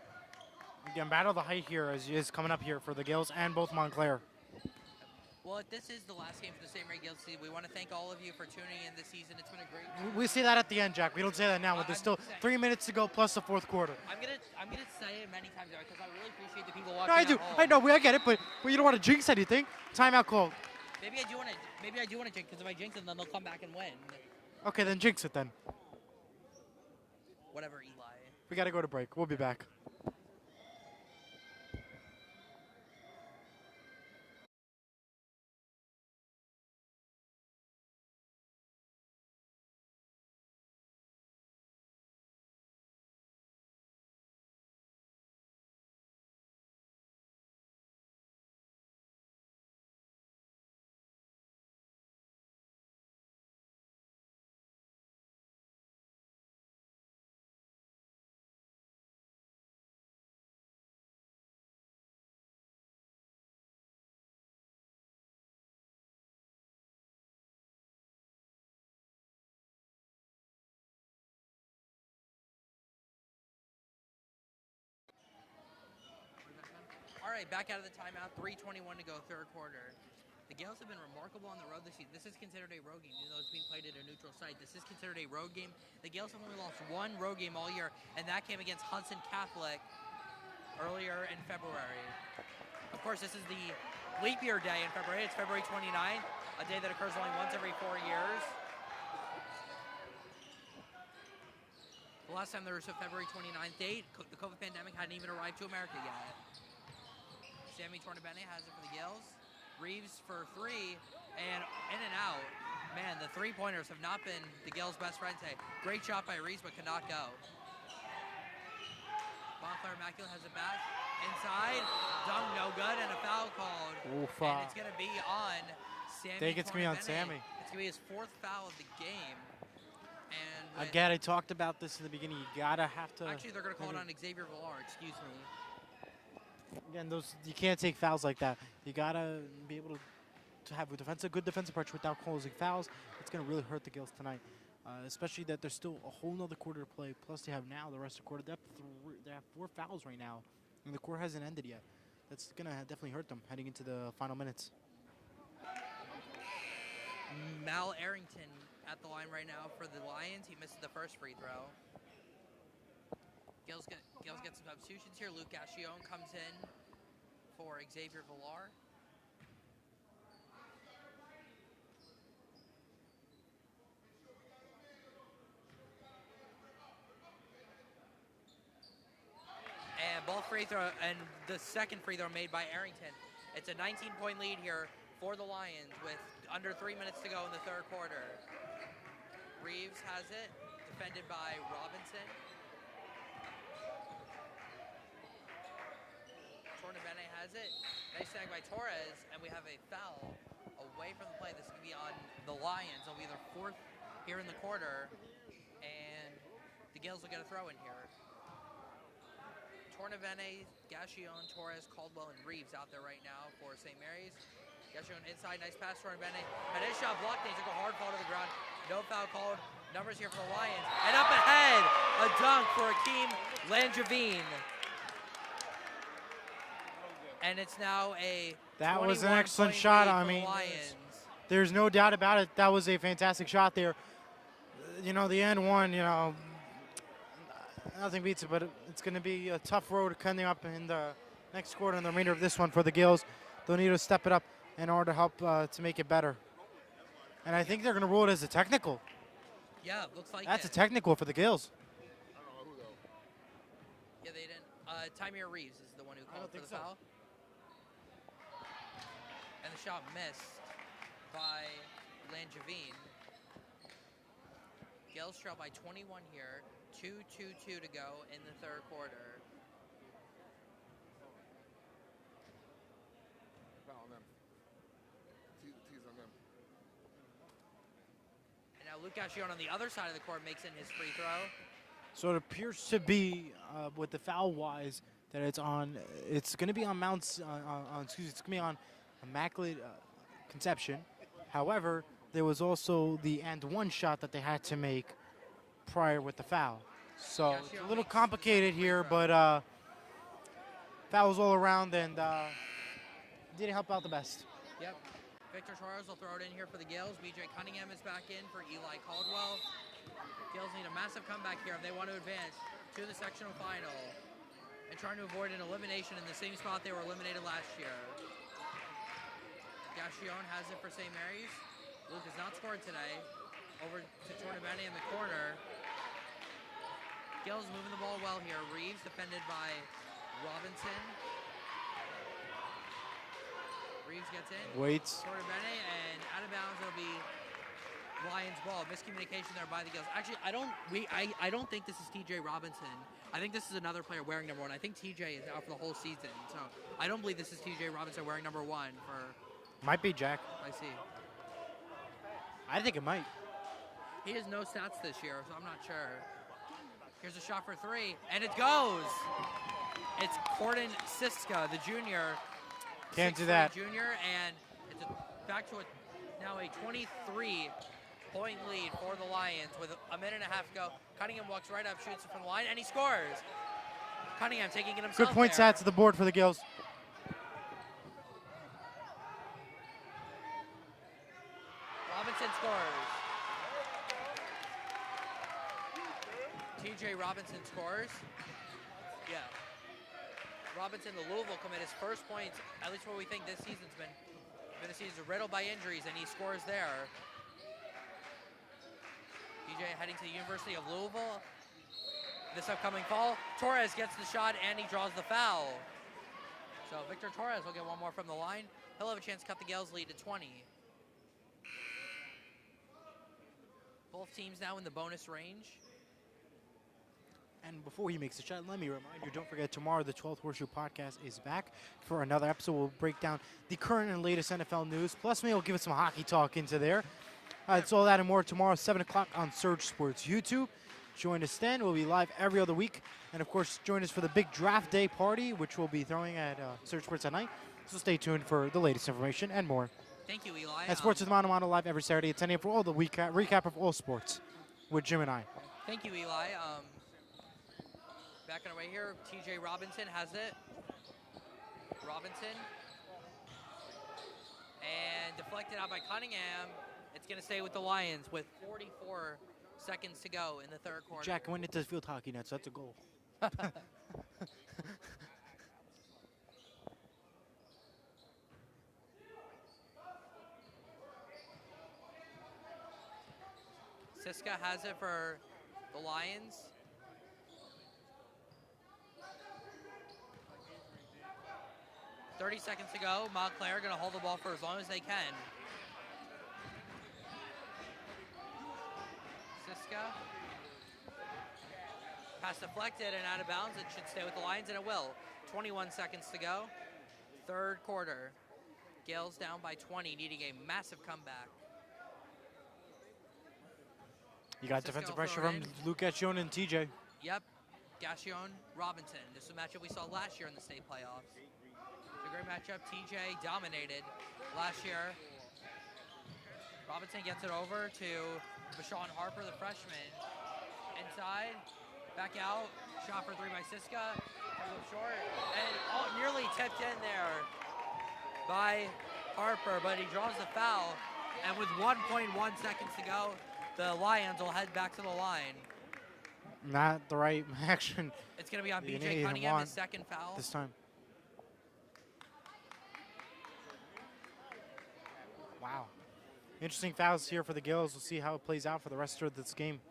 Again, battle of the height here is coming up here for the Gaels and both Montclair. Well, this is the last game for the St. Ray Gaels season. We want to thank all of you for tuning in this season. It's been a great. We say that at the end, Jack. We don't say that now. But there's still 3 minutes to go plus the fourth quarter. I'm gonna say it many times because I really appreciate the people watching. No, I do. I know. I get it. But you don't want to jinx anything. Timeout called. Maybe I do want to jinx because if I jinx them, then they'll come back and win. Okay, then jinx it then. Whatever, Eli. We got to go to break. We'll be back. All right, back out of the timeout. 3:21 to go, third quarter. The Gaels have been remarkable on the road this season. This is considered a road game, even though it's being played at a neutral site. This is considered a road game. The Gaels have only lost one road game all year, and that came against Hudson Catholic earlier in February. Of course, this is the leap year day in February. It's February 29th, a day that occurs only once every 4 years. The last time there was a February 29th date, the COVID pandemic hadn't even arrived to America yet. Sammy Tornabene has it for the Gaels. Reeves for three, and in and out. Man, the three-pointers have not been the Gaels' best friend today. Great shot by Reeves, but cannot go. Montclair Immaculate has it back. Inside, dunk no good, and a foul called. Oof, and it's going to be on Sammy. I think it's going to be on Tornabene. Sammy. It's going to be his fourth foul of the game. And Again, I talked about this in the beginning. You gotta have to. actually, they're going to call it on Xavier Villar. Excuse me. Again, you can't take fouls like that. You gotta be able to have a good defensive approach without causing fouls. It's gonna really hurt the Gaels tonight, especially that there's still a whole nother quarter to play. Plus, they have now the rest of the quarter. They have 4 fouls right now, and the quarter hasn't ended yet. That's gonna definitely hurt them heading into the final minutes. Mal Arrington at the line right now for the Lions. He misses the first free throw. Gaels get some substitutions here. Luke Gashion comes in for Xavier Villar. And both free throw and the second free throw made by Arrington. It's a 19-point lead here for the Lions with under 3 minutes to go in the third quarter. Reeves has it, defended by Robinson. Tornabene has it. Nice snag by Torres, and we have a foul away from the play. This is going to be on the Lions. It'll be their 4th here in the quarter, and the Gaels will get a throw in here. Tornabene, Gashion, Torres, Caldwell, and Reeves out there right now for St. Mary's. Gashion inside, nice pass, Tornabene. And his shot blocked, and he took a hard fall to the ground. No foul called. Numbers here for the Lions. And up ahead, a dunk for Akeem Langevin. And it's now a That was an excellent shot. I mean, there's no doubt about it. That was a fantastic shot there. You know, the end one, you know, nothing beats it, but it's going to be a tough road coming up in the next quarter and the remainder of this one for the Gaels. They'll need to step it up in order to help to make it better. And I think they're going to rule it as a technical. Yeah, looks like That's a technical for the Gaels. Yeah, they didn't. Tymir Reeves is the one who called for the foul. And the shot missed by Langevin. Gaels trail by 21 here. 2:22 to go in the third quarter. Foul on them. Tease on them. And now Luke Gashion on the other side of the court makes in his free throw. So it appears to be, with the foul-wise, that it's on. It's going to be on Mounts. It's going to be on Immaculate Conception. However, there was also the and one shot that they had to make prior with the foul. So it's a little complicated here, but fouls all around and didn't help out the best. Yep. Victor Torres will throw it in here for the Gaels. BJ Cunningham is back in for Eli Caldwell. Gaels need a massive comeback here if they want to advance to the sectional final and trying to avoid an elimination in the same spot they were eliminated last year. Gashion has it for St. Mary's. Luke has not scored today. over to Tornabene in the corner. Gaels moving the ball well here. Reeves defended by Robinson. Reeves gets in. Waits. Tornabene, and out of bounds, it'll be Lions ball. Miscommunication there by the Gaels. Actually, I don't think this is TJ Robinson. I think this is another player wearing number 1. I think TJ is out for the whole season. So I don't believe this is TJ Robinson wearing number 1 for. Might be Jack. I see. I think it might. He has no stats this year, so I'm not sure. Here's a shot for 3, and it goes. It's Corden Siska, the junior. Can't do that. Junior, and it's back to now a 23-point lead for the Lions with a minute and a half to go. Cunningham walks right up, shoots it from the line, and he scores. Cunningham taking it himself. Good points there. add to the board for the Gaels. Robinson scores. TJ Robinson scores. Yeah. Robinson, the Louisville commit, his first points, at least what we think this season's been a season riddled by injuries, and he scores there. TJ heading to the University of Louisville this upcoming fall. Torres gets the shot, and he draws the foul. So Victor Torres will get one more from the line. He'll have a chance to cut the Gaels' lead to 20. Both teams now in the bonus range. And before he makes the shot, let me remind you, don't forget, tomorrow the 12th Horseshoe Podcast is back for another episode. We'll break down the current and latest NFL news. Plus, maybe we'll give us some hockey talk into there. It's all that and more tomorrow, 7 o'clock on Surge Sports YouTube. Join us then. We'll be live every other week. And, of course, join us for the big draft day party, which we'll be throwing at Surge Sports at night. So stay tuned for the latest information and more. Thank you, Eli. And Sports with Mono live every Saturday at 10 a.m. for all the recap of all sports with Jim and I. Thank you, Eli. Back on our way here, TJ Robinson has it. Robinson. And deflected out by Cunningham. It's going to stay with the Lions with 44 seconds to go in the third quarter. Jack went into the field hockey net, so that's a goal. Siska has it for the Lions. .30 seconds to go. Montclair going to hold the ball for as long as they can. Siska. Pass deflected and out of bounds. It should stay with the Lions, and it will. 21 seconds to go. Third quarter. Gaels down by 20, needing a massive comeback. You got Cisco defensive pressure thrown from in. Luke Etchion and TJ. Yep. Gassion, Robinson. This is a matchup we saw last year in the state playoffs. It's a great matchup. TJ dominated last year. Robinson gets it over to Bashawn Harper, the freshman. Inside, back out. Shot for 3 by Siska. Comes up short. And nearly tipped in there by Harper, but he draws the foul. And with 1.1 seconds to go, the Lions will head back to the line. Not the right action. It's going to be on You BJ didn't Cunningham, want his second foul. this time. Wow. Interesting fouls here for the Gaels. We'll see how it plays out for the rest of this game.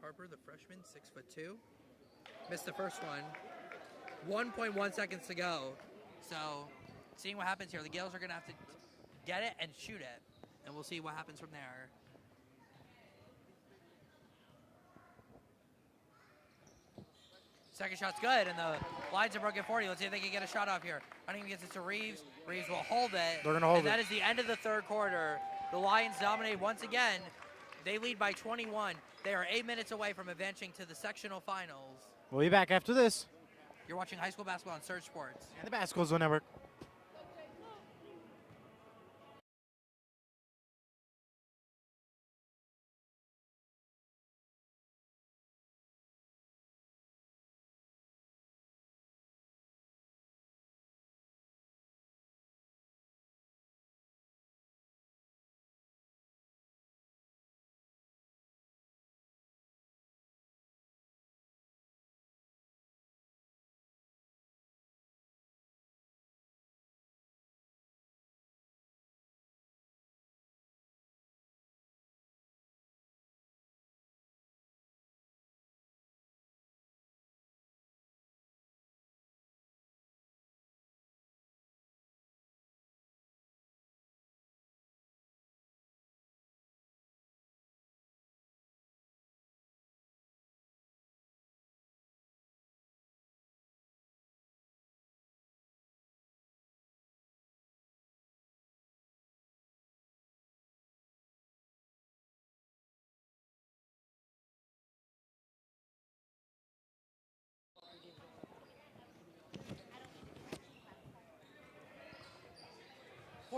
Harper, the freshman, 6'2". Missed the first one. 1.1 seconds to go. So, seeing what happens here. The Gaels are going to have to get it and shoot it. And we'll see what happens from there. Second shot's good, and the Lions are broken 40. Let's see if they can get a shot off here. Cunningham gets it to Reeves. Reeves will hold it. They're going to hold and it. that is the end of the third quarter. The Lions dominate once again. They lead by 21. They are 8 minutes away from advancing to the sectional finals. We'll be back after this. You're watching high school basketball on Surge Sports. And the Basketball Zone Network.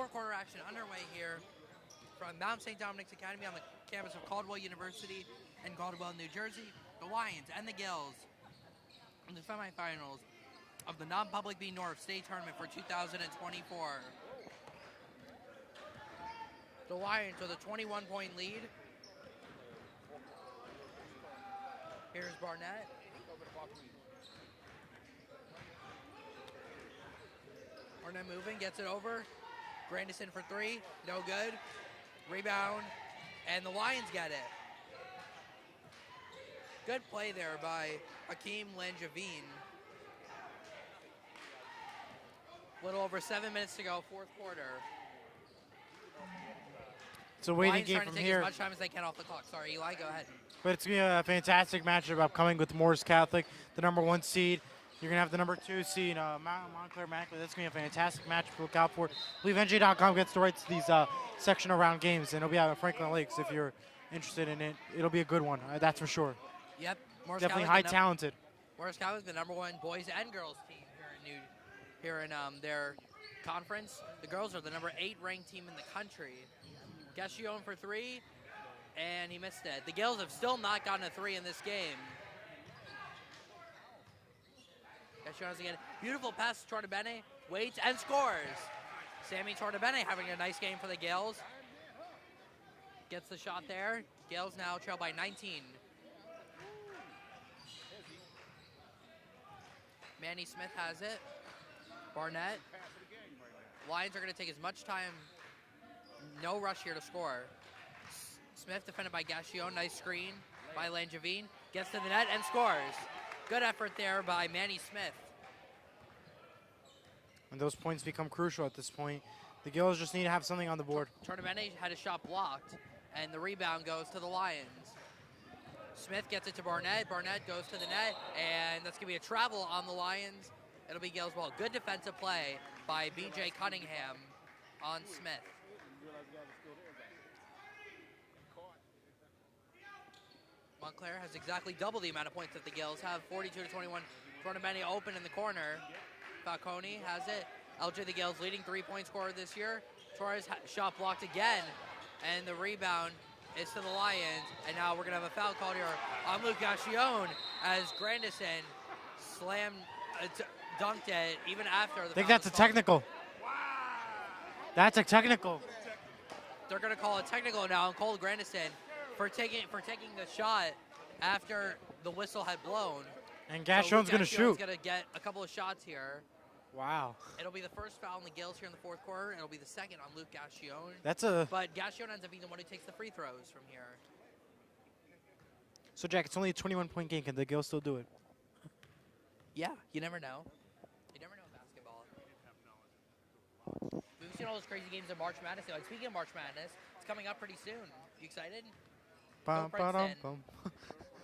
fourth quarter action underway here from Mount St. Dominic's Academy on the campus of Caldwell University in Caldwell, New Jersey. The Lions and the Gaels in the semifinals of the Non-Public B North State Tournament for 2024. The Lions with a 21-point lead. Here's Barnett. Barnett moving, gets it over. Grandison for three, no good. Rebound, and the Lions get it. Good play there by Hakeem Langevin. A little over 7 minutes to go, fourth quarter. It's a waiting Lions game trying from to take here. as much time as they can off the clock. Sorry, Eli, go ahead. But it's going to be a fantastic matchup upcoming with Morris Catholic, the #1 seed. You're going to have the #2 seed, Montclair Immaculate. That's going to be a fantastic matchup to look out for. I believe NJ.com gets the rights to these sectional round games, and it'll be out at Franklin Lakes if you're interested in it. It'll be a good one, that's for sure. Yep. Morris Definitely Catholic, high-talented. Morris Catholic, the #1 boys and girls team here in their conference. The girls are the #8 ranked team in the country. Gassion for three, and he missed it. The Gaels have still not gotten a three in this game. Gassion again. Beautiful pass to Tornabene, waits and scores. Sammy Tornabene having a nice game for the Gaels. Gets the shot there. Gaels now trail by 19. Manny Smith has it. Barnett. Lions are going to take as much time. No rush here to score. Smith defended by Gassion. Nice screen by Langevin. Gets to the net and scores. Good effort there by Manny Smith. And those points become crucial at this point. The Gaels just need to have something on the board. Tornabene had a shot blocked, and the rebound goes to the Lions. Smith gets it to Barnett. Barnett goes to the net, and that's going to be a travel on the Lions. It'll be Gaels ball. Good defensive play by B.J. Cunningham on Smith. Montclair has exactly double the amount of points that the Gaels have, 42-21. Tornabene open in the corner. Falcone has it. LJ, the Gaels leading 3-point scorer this year. Torres shot blocked again, and the rebound is to the Lions. And now we're going to have a foul called here on Luke Gassion as Grandison slammed, dunked it even after the I think foul that's a was called. technical. That's a technical. They're going to call a technical now on Cole Grandison for taking the shot after the whistle had blown. And Gassion's going to shoot. Going to get a couple of shots here. Wow. It'll be the first foul on the Gaels here in the fourth quarter. It'll be the second on Luke Gassion. But Gassion ends up being the one who takes the free throws from here. So, Jack, it's only a 21-point game. Can the Gaels still do it? Yeah, you never know. You never know in basketball. We've seen all those crazy games in March Madness. Like, speaking of March Madness, it's coming up pretty soon. You excited? Go Princeton.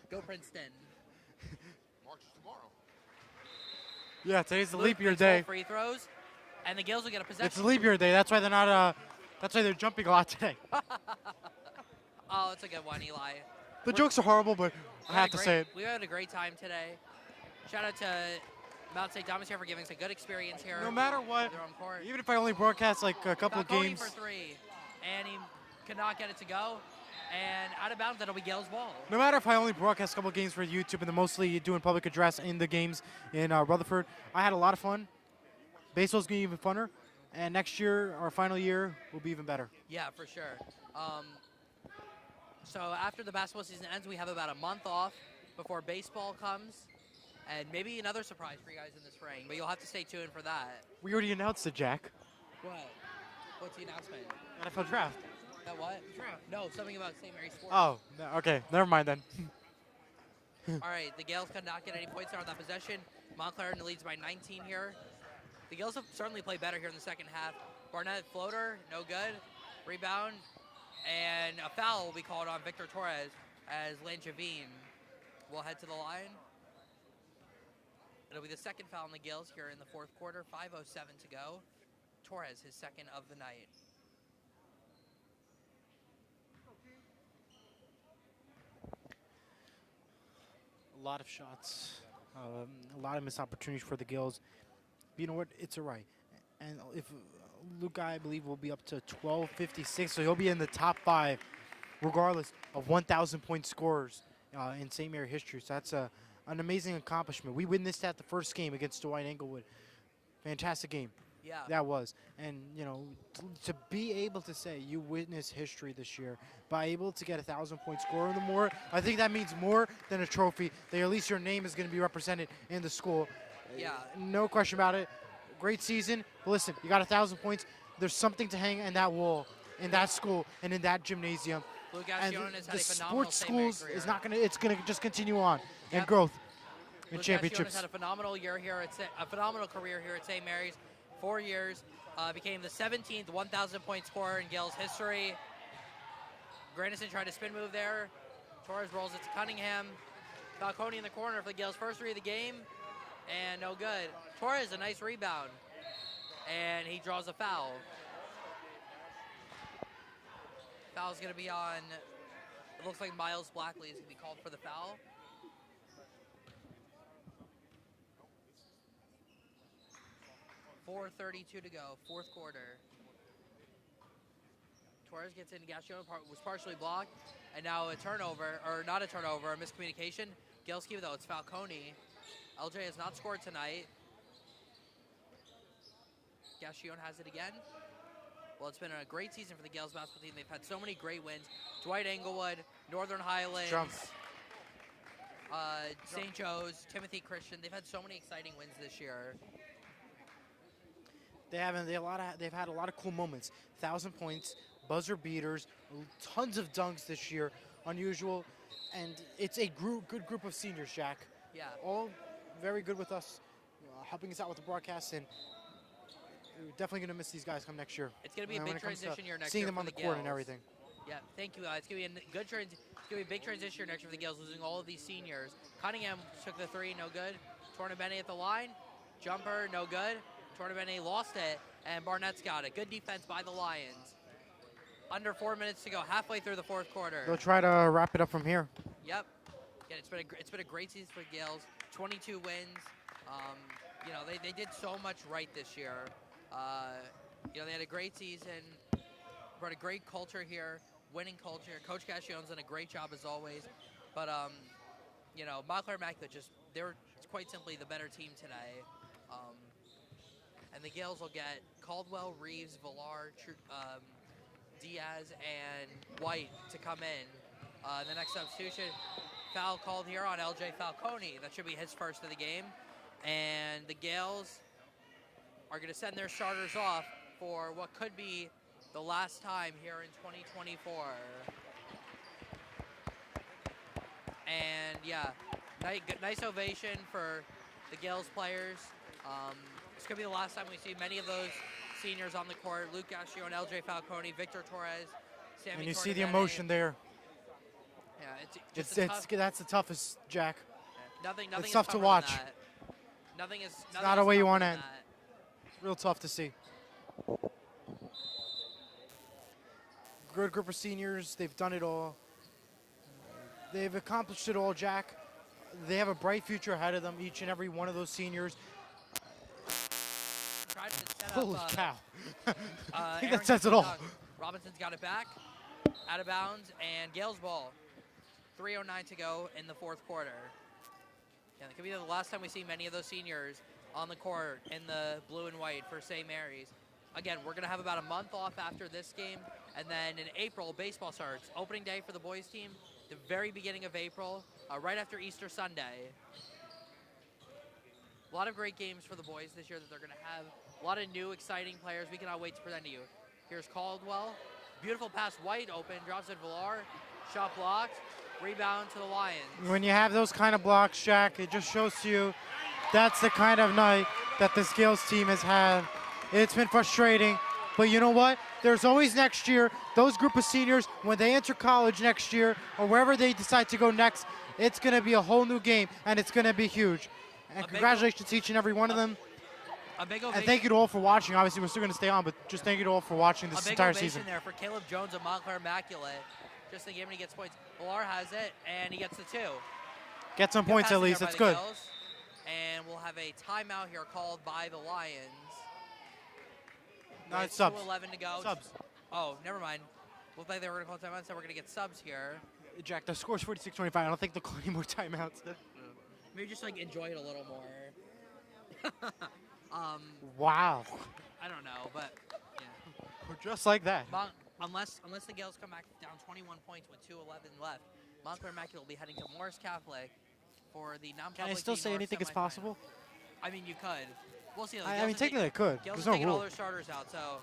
Go Princeton. March is tomorrow. Yeah, today's the Luke leap year makes day. all free throws, and the Gaels will get a possession. It's a leap year day. That's why they're not. That's why they're jumping a lot today. Oh, it's a good one, Eli. The jokes are horrible, but I have to say it. We had a great time today. Shout out to Mount St. Thomas here for giving us a good experience here. No matter what, Their home court. even if I only broadcast like a couple of Falcone games. for three, and he could not get it to go. And out of bounds, that'll be Gaels ball. No matter if I only broadcast a couple of games for YouTube and then mostly doing public address in the games in Rutherford, I had a lot of fun. Baseball's going to be even funner. And next year, our final year, will be even better. Yeah, for sure. So after the basketball season ends, we have about a month off before baseball comes. And maybe another surprise for you guys in the spring, but you'll have to stay tuned for that. We already announced it, Jack. What? What's the announcement? NFL draft. That what? No, something about St. Mary's Sports. Oh, okay. Never mind then. All right, the Gaels could not get any points there on that possession. Montclair leads by 19 here. The Gaels have certainly played better here in the second half. Barnett floater, no good. Rebound, and a foul will be called on Victor Torres as Langevin will head to the line. It'll be the second foul on the Gaels here in the fourth quarter. 5:07 to go. Torres, his second of the night. A lot of shots, a lot of missed opportunities for the Gaels. But you know what? It's all right. And if Luca, I believe, will be up to 1256, so he'll be in the top 5, regardless of 1,000-point scorers in St. Mary history. So that's an amazing accomplishment. We witnessed that the first game against Dwight Englewood. Fantastic game. Yeah. That was. And, you know, to be able to say you witnessed history this year by able to get a 1,000-point scorer or more, I think that means more than a trophy. That at least your name is going to be represented in the school. Yeah. No question about it. Great season. But listen, you got 1,000 points. There's something to hang in that wall, in that school, and in that gymnasium. And the sports schools is not going to, it's going to just continue on and Yep. growth and Luke championships. had a phenomenal year here a phenomenal career here at St. Mary's. 4 years, became the 17th 1,000-point scorer in Gaels history. Grandison tried a spin move there. Torres rolls it to Cunningham. Falcone in the corner for the Gaels' first 3 of the game, and no good. Torres, a nice rebound, and he draws a foul. Foul's going to be on, it looks like Miles Blackley is going to be called for the foul. .4:32 to go, fourth quarter. Torres gets in, Gassion was partially blocked, and now a turnover, or not a turnover, a miscommunication. Gaels keep it though, it's Falcone. LJ has not scored tonight. Gassion has it again. Well, it's been a great season for the Gaels basketball team. They've had so many great wins. Dwight Englewood, Northern Highlands, St. Joe's, Timothy Christian. They've had so many exciting wins this year. They've had a lot of cool moments. 1,000 points, buzzer beaters, tons of dunks this year, unusual, and it's a good group of seniors, Jack. Yeah. All very good with us, helping us out with the broadcast, and we're definitely going to miss these guys come next year. It's going to be a big transition year next year. Seeing them on the court and Gaels. everything. Yeah, thank you. It's going to be a good it's going to be a big transition year next year for the Gaels, losing all of these seniors. Cunningham took the 3, no good. Tornabene at the line, jumper, no good. Tornabene lost it, and Barnett's got it. Good defense by the Lions. Under 4 minutes to go, halfway through the fourth quarter. They'll try to wrap it up from here. Yep. Yeah, it's been a great season for the Gaels. 22 wins. You know, they did so much right this year. You know, they had a great season. Brought a great culture here, winning culture. Coach Gassion's done a great job as always. But you know, Montclair Immaculate they're quite simply the better team today. And the Gaels will get Caldwell, Reeves, Villar, Diaz, and White to come in. The next substitution, foul called here on LJ Falcone. That should be his first of the game. And the Gaels are going to send their starters off for what could be the last time here in 2024. And yeah, nice ovation for the Gaels players. It's going to be the last time we see many of those seniors on the court. Luke Gassion, LJ Falcone, Victor Torres, Sammy And you see Tornabene. the emotion there. Yeah, That's the toughest, Jack. Nothing it's is tough to tougher than watch. that. Nothing is not a way you tougher want to than end. that. Real tough to see. Good group of seniors. They've done it all. They've accomplished it all, Jack. They have a bright future ahead of them, each and every one of those seniors. Tried to set Holy up, cow. I think Aaron that says it all. Robinson's got it back, out of bounds, and Gaels ball. 3:09 to go in the fourth quarter. Yeah, it could be the last time we see many of those seniors on the court in the blue and white for St. Mary's. Again, we're going to have about a month off after this game, and then in April, baseball starts. Opening day for the boys team, the very beginning of April, right after Easter Sunday. A lot of great games for the boys this year that they're going to have. A lot of new, exciting players we cannot wait to present to you. Here's Caldwell. Beautiful pass, White open, drops it Villar. Shot blocked, rebound to the Lions. When you have those kind of blocks, Jack, it just shows to you that's the kind of night that this Gaels team has had. It's been frustrating, but you know what? There's always next year. Those group of seniors, when they enter college next year or wherever they decide to go next, it's going to be a whole new game, and it's going to be huge. And congratulations to each and every one of them. A big And ovation. thank you to all for watching. Obviously, we're still going to stay on, but just thank you to all for watching this entire season. A big ovation there for Caleb Jones of Montclair Immaculate. Just the game when he gets points. Villar has it, and he gets the 2. Get some Good points at passing least. there by It's the good. Gaels. And we'll have a timeout here called by the Lions. No, with it's subs. 2:11 to go. Subs. Oh, never mind. Looked like they were going to call timeouts, so we're going to get subs here. Jack, the score's 46-25. I don't think they'll call any more timeouts. Maybe just like enjoy it a little more. Wow. I don't know, but yeah. Just like that. Unless the Gaels come back down 21 points with 2:11 left, Montclair Immaculate will be heading to Morris Catholic for the non-public. Can I still say anything is possible? I mean, you could. We'll see. I mean, technically I could. Gaels There's are no taking all rule. their starters out, so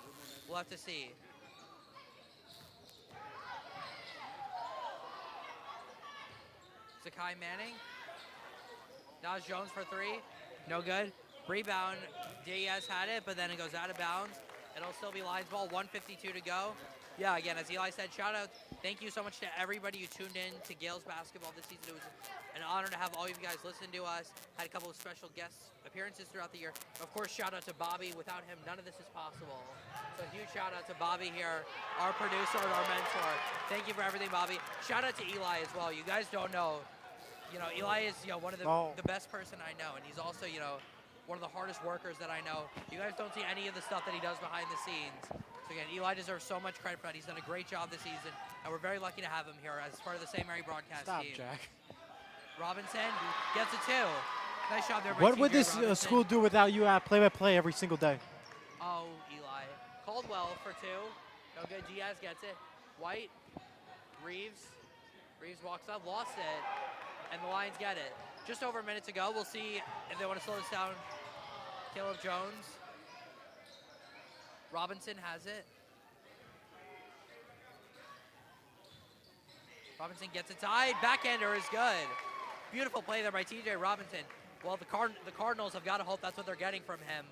we'll have to see. Zakai Manning. Naj Jones for three. No good. Rebound. Diaz had it, but then it goes out of bounds. It'll still be Lions ball. 1:52 to go. Yeah, again, as Eli said, shout out. Thank you so much to everybody who tuned in to Gaels basketball this season. It was an honor to have all of you guys listen to us. Had a couple of special guest appearances throughout the year. Of course, shout out to Bobby. Without him, none of this is possible. So huge shout out to Bobby here, our producer and our mentor. Thank you for everything, Bobby. Shout out to Eli as well. You guys don't know, Eli is one of the best person I know, and he's also one of the hardest workers that I know. You guys don't see any of the stuff that he does behind the scenes. So again, Eli deserves so much credit for that. He's done a great job this season, and we're very lucky to have him here as part of the St. Mary broadcast team. Jack. Robinson gets a two. Nice job there by What would TJ this Robinson. school do without you at play-by-play every single day? Oh, Eli. Caldwell for two. No good. Diaz gets it. White. Reeves. Reeves walks up, lost it, and the Lions get it. Just over a minute to go. We'll see if they want to slow this down. Caleb Jones. Robinson has it. Robinson gets it tied. Backhander is good. Beautiful play there by TJ Robinson. Well, the Cardinals have got to hope that's what they're getting from him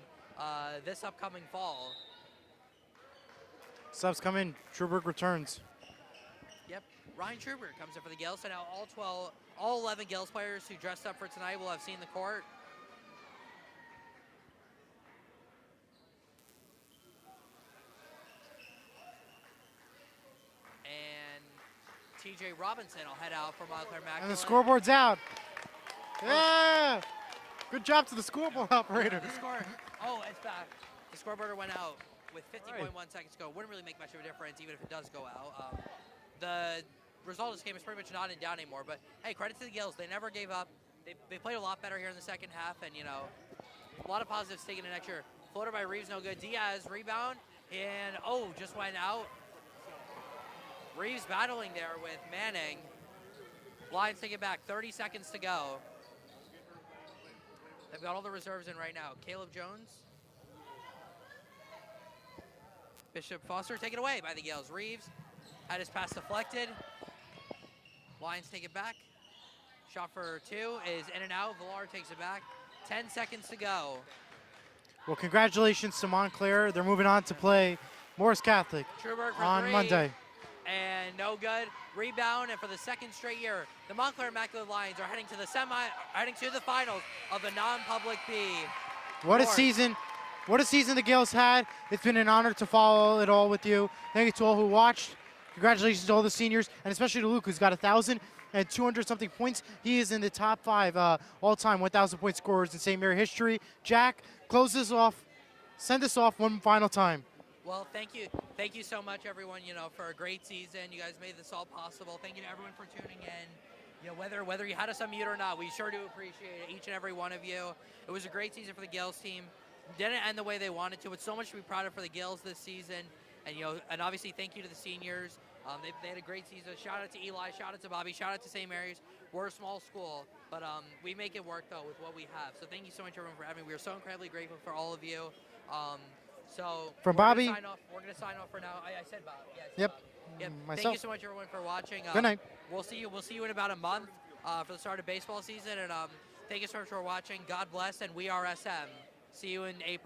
this upcoming fall. Subs come in. Truberg returns. Yep. Ryan Truber comes in for the Gaels. So now all 11 Gaels players who dressed up for tonight will have seen the court. And TJ Robinson will head out for Montclair Immaculate. And the scoreboard's out. Yeah! Good job to the scoreboard operator. The score. Oh, it's back. The scoreboard went out with 50.1 seconds to go. Wouldn't really make much of a difference even if it does go out. The result of this game is pretty much not in doubt anymore. But hey, credit to the Gaels. They never gave up. They played a lot better here in the second half, and a lot of positives taken in next year. Floater by Reeves, no good. Diaz rebound, and just went out. Reeves battling there with Manning. Lions take it back. 30 seconds to go. They've got all the reserves in right now. Caleb Jones. Bishop Foster taken away by the Gaels. Reeves had his pass deflected. Lions take it back. Shot for two is in and out. Villar takes it back. 10 seconds to go. Well, congratulations to Montclair. They're moving on to play Morris Catholic Truberg for on three. Monday. And no good. Rebound, and for the second straight year, the Montclair Immaculate Lions are heading to the finals of the non-public B. What a season. What a season the Gaels had. It's been an honor to follow it all with you. Thank you to all who watched. Congratulations to all the seniors, and especially to Luke, who's got 1,200-something points. He is in the top 5 all-time 1,000-point scorers in St. Mary history. Jack, close this off. Send us off one final time. Well, thank you. Thank you so much, everyone, for a great season. You guys made this all possible. Thank you to everyone for tuning in. Whether you had us on mute or not, we sure do appreciate it, each and every one of you. It was a great season for the Gaels team. Didn't end the way they wanted to. It's so much to be proud of for the Gaels this season. And, and obviously thank you to the seniors. They had a great season. Shout out to Eli, shout out to Bobby, shout out to St. Mary's. We're a small school, but we make it work, though, with what we have. So thank you so much, everyone, for having me. We are so incredibly grateful for all of you. So from Bobby, we're going to sign off for now. I said Bob. Yeah, yep. Bob. Yep. Myself. Thank you so much, everyone, for watching. Good night. We'll see you in about a month for the start of baseball season. And thank you so much for watching. God bless, and we are SM. See you in April.